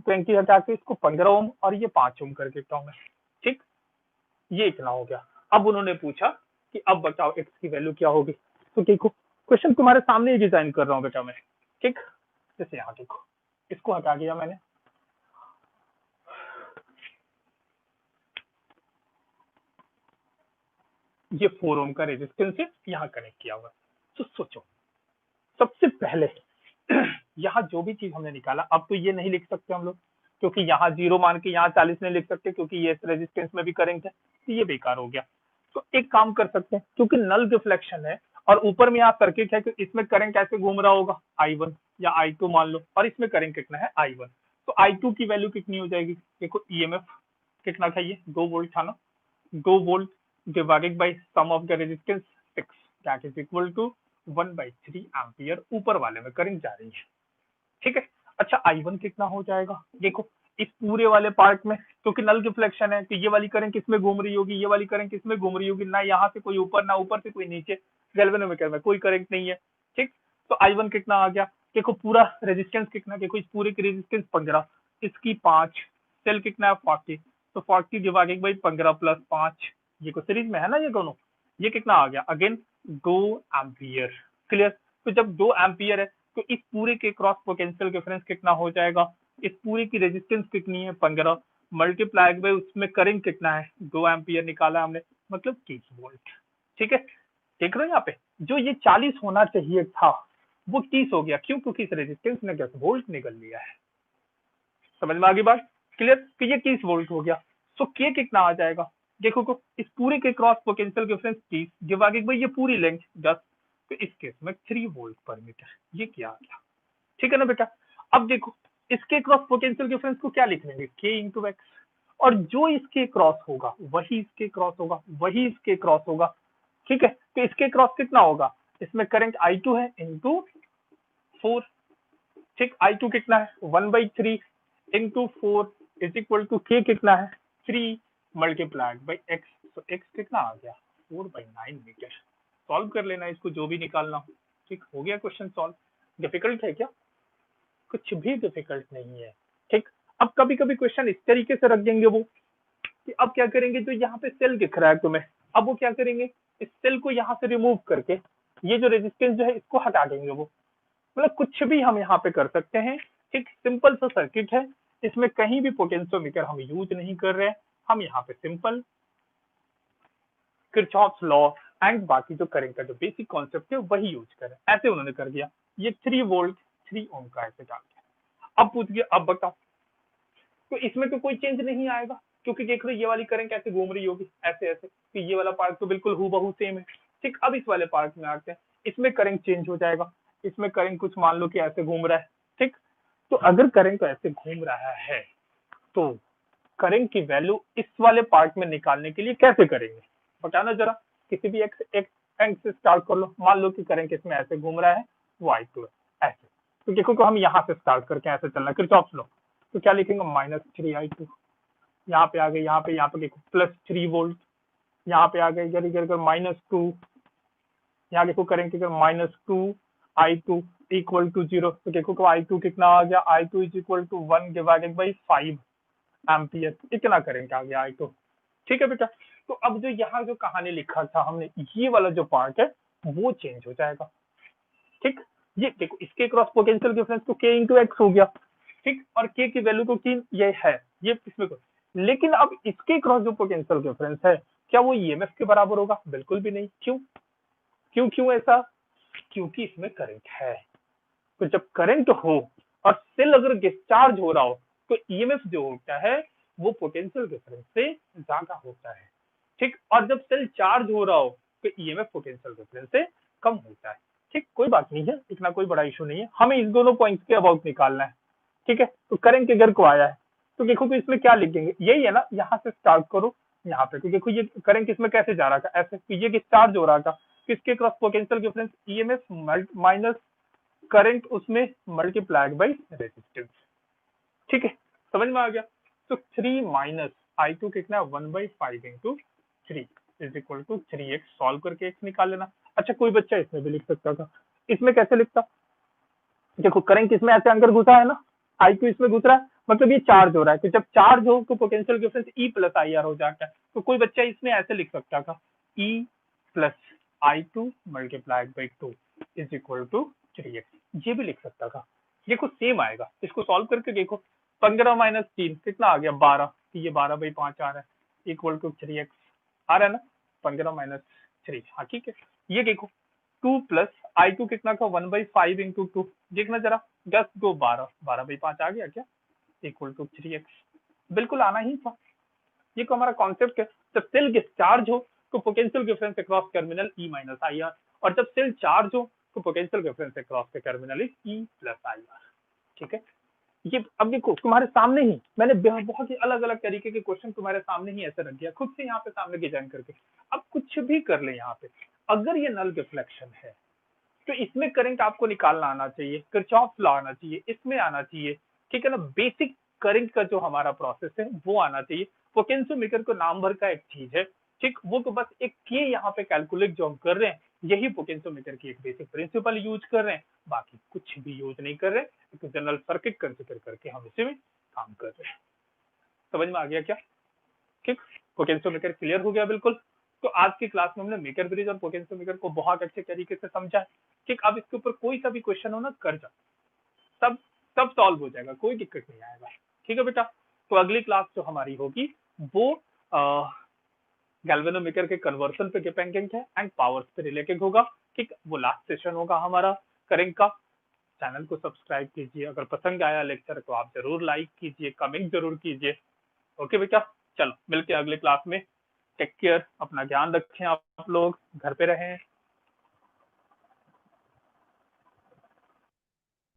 20 हटा के इसको 15 ओम और ये 5 ओम कर देता हूँ मैं, ठीक, ये इतना हो गया। अब उन्होंने पूछा कि अब बताओ एक्स की वैल्यू क्या होगी। तो देखो क्वेश्चन तुम्हारे सामने ही डिजाइन कर रहा हूँ बेटा मैं, ठीक, जैसे यहाँ देखो इसको हटा दिया मैंने, ये 4 ओम का रेजिस्टेंस है यहाँ कनेक्ट किया हुआ। तो सोचो सबसे पहले यहाँ जो भी चीज हमने निकाला, अब तो ये नहीं लिख सकते हम लोग, क्योंकि यहाँ 0 मान के यहाँ 40 नहीं लिख सकते, क्योंकि ये रेजिस्टेंस में भी करंट है, तो ये बेकार हो गया। तो एक काम कर सकते हैं, क्योंकि नल रिफ्लेक्शन है और ऊपर में यहाँ सर्किट है, तो इसमें करंट ऐसे घूम रहा होगा I1 या I2 मान लो, और इसमें करंट कितना है I1, तो I2 की वैल्यू कितनी हो जाएगी, देखो EMF कितना था, ये 2 वोल्ट था ना, 2 volt divided by sum of the resistance 6, that is equal to 1/3 ampere ऊपर वाले में करंट जा रही है। ठीक है, अच्छा I1 कितना हो जाएगा, देखो इस पूरे वाले पार्ट में, क्योंकि नल रिफ्लेक्शन है, तो ये वाली करंट किसमें घूम रही होगी, ये वाली करंट किसमें घूम रही होगी, ना यहाँ से कोई ऊपर ना ऊपर से कोई नीचे, गैल्वेनोमीटर में कोई करंट नहीं है। ठीक, तो I1 कितना आ गया, देखो पूरा रेजिस्टेंस कितना, देखो इस पूरे की रेजिस्टेंस 15, इसकी 5, सेल कितना है 40, तो 40 डिवाइडेड बाई 15 प्लस 5, ये को सीरीज में है ना ये दोनों, ये कितना आ गया अगेन 2 एम्पियर। क्लियर? तो जब 2 एम्पियर है तो इस पूरे के क्रॉस पोटेंशियल डिफरेंस कितना हो जाएगा, इस पूरे की रेजिस्टेंस कितनी है 15, मल्टीप्लाइड बाय उसमें करंट कितना है 2 एम्पियर निकाला हमने, मतलब 30 वोल्ट। ठीक है, देख रहे हो यहाँ पे जो ये 40 होना चाहिए था वो 30 हो गया, क्यों, क्योंकि इस रेजिस्टेंस ने 10 वोल्ट निकल लिया है। समझ में आ गई बात? क्लियर? कि ये 30 वोल्ट हो गया। सो के कितना आ जाएगा, देखो को इस पूरे के cross potential difference 30 divided by ये पूरी लेंथ 10, तो इस केस में 3 वोल्ट पर मीटर, ये क्या आ गया। ठीक है ना बेटा? अब देखो इसके क्रॉस पोटेंशियल डिफरेंस को क्या लिख लेंगे, के इंटू एक्स, और जो इसके क्रॉस होगा वही इसके क्रॉस होगा, वही इसके क्रॉस होगा। ठीक है, तो इसके क्रॉस कितना होगा, इसमें करंट I2 है इंटू 4, ठीक, I2 कितना है 1/3 इंटू 4 इज इक्वल टू के कितना है 3 मल्टीप्लाइड बाई एक्स, तो एक्स कितना आ गया 4/9 मीटर। सॉल्व कर लेना इसको जो भी निकालना हो। ठीक, हो गया क्वेश्चन सॉल्व। डिफिकल्ट है क्या? कुछ भी डिफिकल्ट नहीं है। ठीक, अब कभी कभी क्वेश्चन इस तरीके से रख देंगे वो कि अब क्या करेंगे, जो यहाँ पे सेल दिख रहा है तुम्हें, अब वो क्या करेंगे, इस सेल को यहाँ से रिमूव करके ये जो रेजिस्टेंस जो है इसको हटा देंगे वो, मतलब कुछ भी हम यहाँ पे कर सकते हैं। एक सिंपल सा सर्किट है, इसमें कहीं भी पोटेंशियोमीटर हम यूज नहीं कर रहे हैं, हम यहाँ पे सिंपल किरचॉफ्स लॉ एंड बाकी जो करंट का जो बेसिक कॉन्सेप्ट है वही यूज करें, ऐसे उन्होंने कर दिया। ये 3 वोल्ट 3 ओम का ऐसे डाल दिया। अब पूछ गया अब बताओ तो इसमें तो कोई चेंज नहीं आएगा, क्योंकि देख लो ये वाली करंट कैसे घूम रही होगी, ऐसे ऐसे, तो ये वाला पार्ट तो बिल्कुल हूबहू सेम है। ठीक, अब इस वाले पार्ट में आते हैं, इसमें करंट चेंज हो जाएगा, इसमें करंट कुछ मान लो कि ऐसे घूम रहा है। ठीक, तो अगर करंट ऐसे घूम रहा है तो करंट की वैल्यू इस वाले पार्ट में निकालने के लिए कैसे करेंगे, बताना जरा। किसी भी एक एंड से स्टार्ट कर लो, मान लो कि करंट इसमें ऐसे घूम रहा है, वो I2 है ऐसे, तो देखो को हम यहाँ से स्टार्ट करके ऐसे चलना किरचॉफ लो, तो क्या लिखेंगे -3I2, यहाँ पे आ गए, यहाँ पे देखो +3 वोल्ट, यहाँ पे आ गए इधर इधर -2, यहाँ देखो करंट इधर -2I2 इक्वल टू 0, तो देखो को I2 कितना आ गया, I2 is equal to 1 divided by 5 ampere, इतना करंट आ गया I2। ठीक है बेटा, तो अब जो यहाँ जो कहानी लिखा था हमने, ये वाला जो पार्ट है वो चेंज हो जाएगा। ठीक, ये देखो इसके क्रॉस पोटेंशियल डिफरेंस तो K इंटू एक्स हो गया। ठीक, और K की वैल्यू तो 3 ये है, ये इसमें को, लेकिन अब इसके क्रॉस जो पोटेंशियल डिफरेंस है, क्या वो ईएमएफ के बराबर होगा? बिल्कुल भी नहीं। क्यों क्यों क्यों ऐसा? क्योंकि इसमें करंट है। तो जब करंट हो और सेल अगर डिस्चार्ज हो रहा हो, तो ईएमएफ जो होता है वो पोटेंशियल डिफरेंस से ज्यादा होता है। ठीक, और जब सेल चार्ज हो रहा हो तो ईएमएफ पोटेंशियल डिफरेंस से कम होता है। ठीक, कोई बात नहीं है, इतना कोई बड़ा इशू नहीं है, हमें इन दोनों पॉइंट्स के अबाउट निकालना है। ठीक है, तो करंट के घर को आया है, तो देखो तो इसमें क्या लिखेंगे, यही है ना, यहाँ से स्टार्ट करो यहाँ पे, तो देखो ये करंट इसमें कैसे जा रहा था, ऐसे, तो ये डिस्चार्ज हो रहा था, किसके cross potential difference, EMF minus current उसमें मल्टीप्लाइड बाई रेजिस्टेंस। ठीक है, समझ में आ गया। तो 3 माइनस I2 कितना है, 1/5 into 3 is equal to 3x, solve करके x निकाल लेना। अच्छा, कोई बच्चा इसमें भी लिख सकता था, इसमें कैसे लिखता, देखो करंट इसमें ऐसे अंदर घुसा है ना, I2 इसमें घुस रहा है, मतलब ये चार्ज हो रहा है, तो जब चार्ज हो तो potential difference E plus IR हो जाता है, तो कोई बच्चा इसमें ऐसे लिख सकता था, E plus I2 multiplied by 2 is equal to 3x, ये भी लिख सकता था। देखो सेम आएगा, इसको सॉल्व करके देखो, 15 माइनस 3 कितना आ गया, 12, ये 12/5 आ रहा है, इक्वल टू 3x आ रहा है ना, 15 माइनस 3, हाँ ठीक है। ये देखो 2 प्लस I2 कितना था, 1/5 इंटू 2, देखना जरा, 10 2 12, 12/5 आ गया क्या, इक्वल टू 3x, बिल्कुल आना ही था। ये तो हमारा कॉन्सेप्ट है, जब सेल डिस्चार्ज हो तो potential difference across terminal E minus IR, और जब सेल चार्ज हो तो पोटेंशियल डिफरेंस अक्रॉस के terminal is E plus IR। ठीक है, ये अब देखो तुम्हारे सामने ही मैंने बहुत ही अलग अलग तरीके के क्वेश्चन तुम्हारे सामने ही ऐसे रख दिया, खुद से यहाँ पे सामने डिजाइन करके। अब कुछ भी कर ले यहाँ पे, अगर ये नल डिफ्लेक्शन है तो इसमें करंट आपको निकालना आना चाहिए, किरचॉफ लॉ आना चाहिए, इसमें आना चाहिए। ठीक है ना, बेसिक करंट का जो हमारा प्रोसेस है वो आना चाहिए। पोटेंशियोमीटर को नाम भर का एक चीज है, ठीक, वो तो बस एक के यहाँ पे कैलकुलेट जो हम कर रहे हैं, यही पोटेंशियोमीटर की एक बेसिक प्रिंसिपल यूज कर रहे हैं, बाकी कुछ भी यूज नहीं कर रहे, एक जनरल सर्किट कंसिडर करके हम इसी में काम कर रहे हैं। समझ में आ गया क्या? ठीक, पोटेंशियोमीटर क्लियर हो गया बिल्कुल। तो आज की क्लास में हमने मीटर ब्रिज और पोटेंशियोमीटर को बहुत अच्छे तरीके से समझा है। ठीक, अब इसके ऊपर कोई सा भी क्वेश्चन हो ना, कर जाओ, सब सब सॉल्व हो जाएगा, कोई दिक्कत नहीं आएगा। ठीक है बेटा, तो अगली क्लास जो हमारी होगी वो गैल्वेनोमीटर के कन्वर्सन पे डिपेंडेंट है एंड पावर्स पे रिलेटेड होगा। ठीक, वो लास्ट सेशन होगा हमारा करंट का। चैनल को सब्सक्राइब कीजिए, अगर पसंद आया लेक्चर तो आप जरूर लाइक कीजिए, कमेंट जरूर कीजिए। ओके बेटा, चलो मिलते हैं अगले क्लास में। टेक केयर, अपना ध्यान रखें, आप लोग घर पे रहें।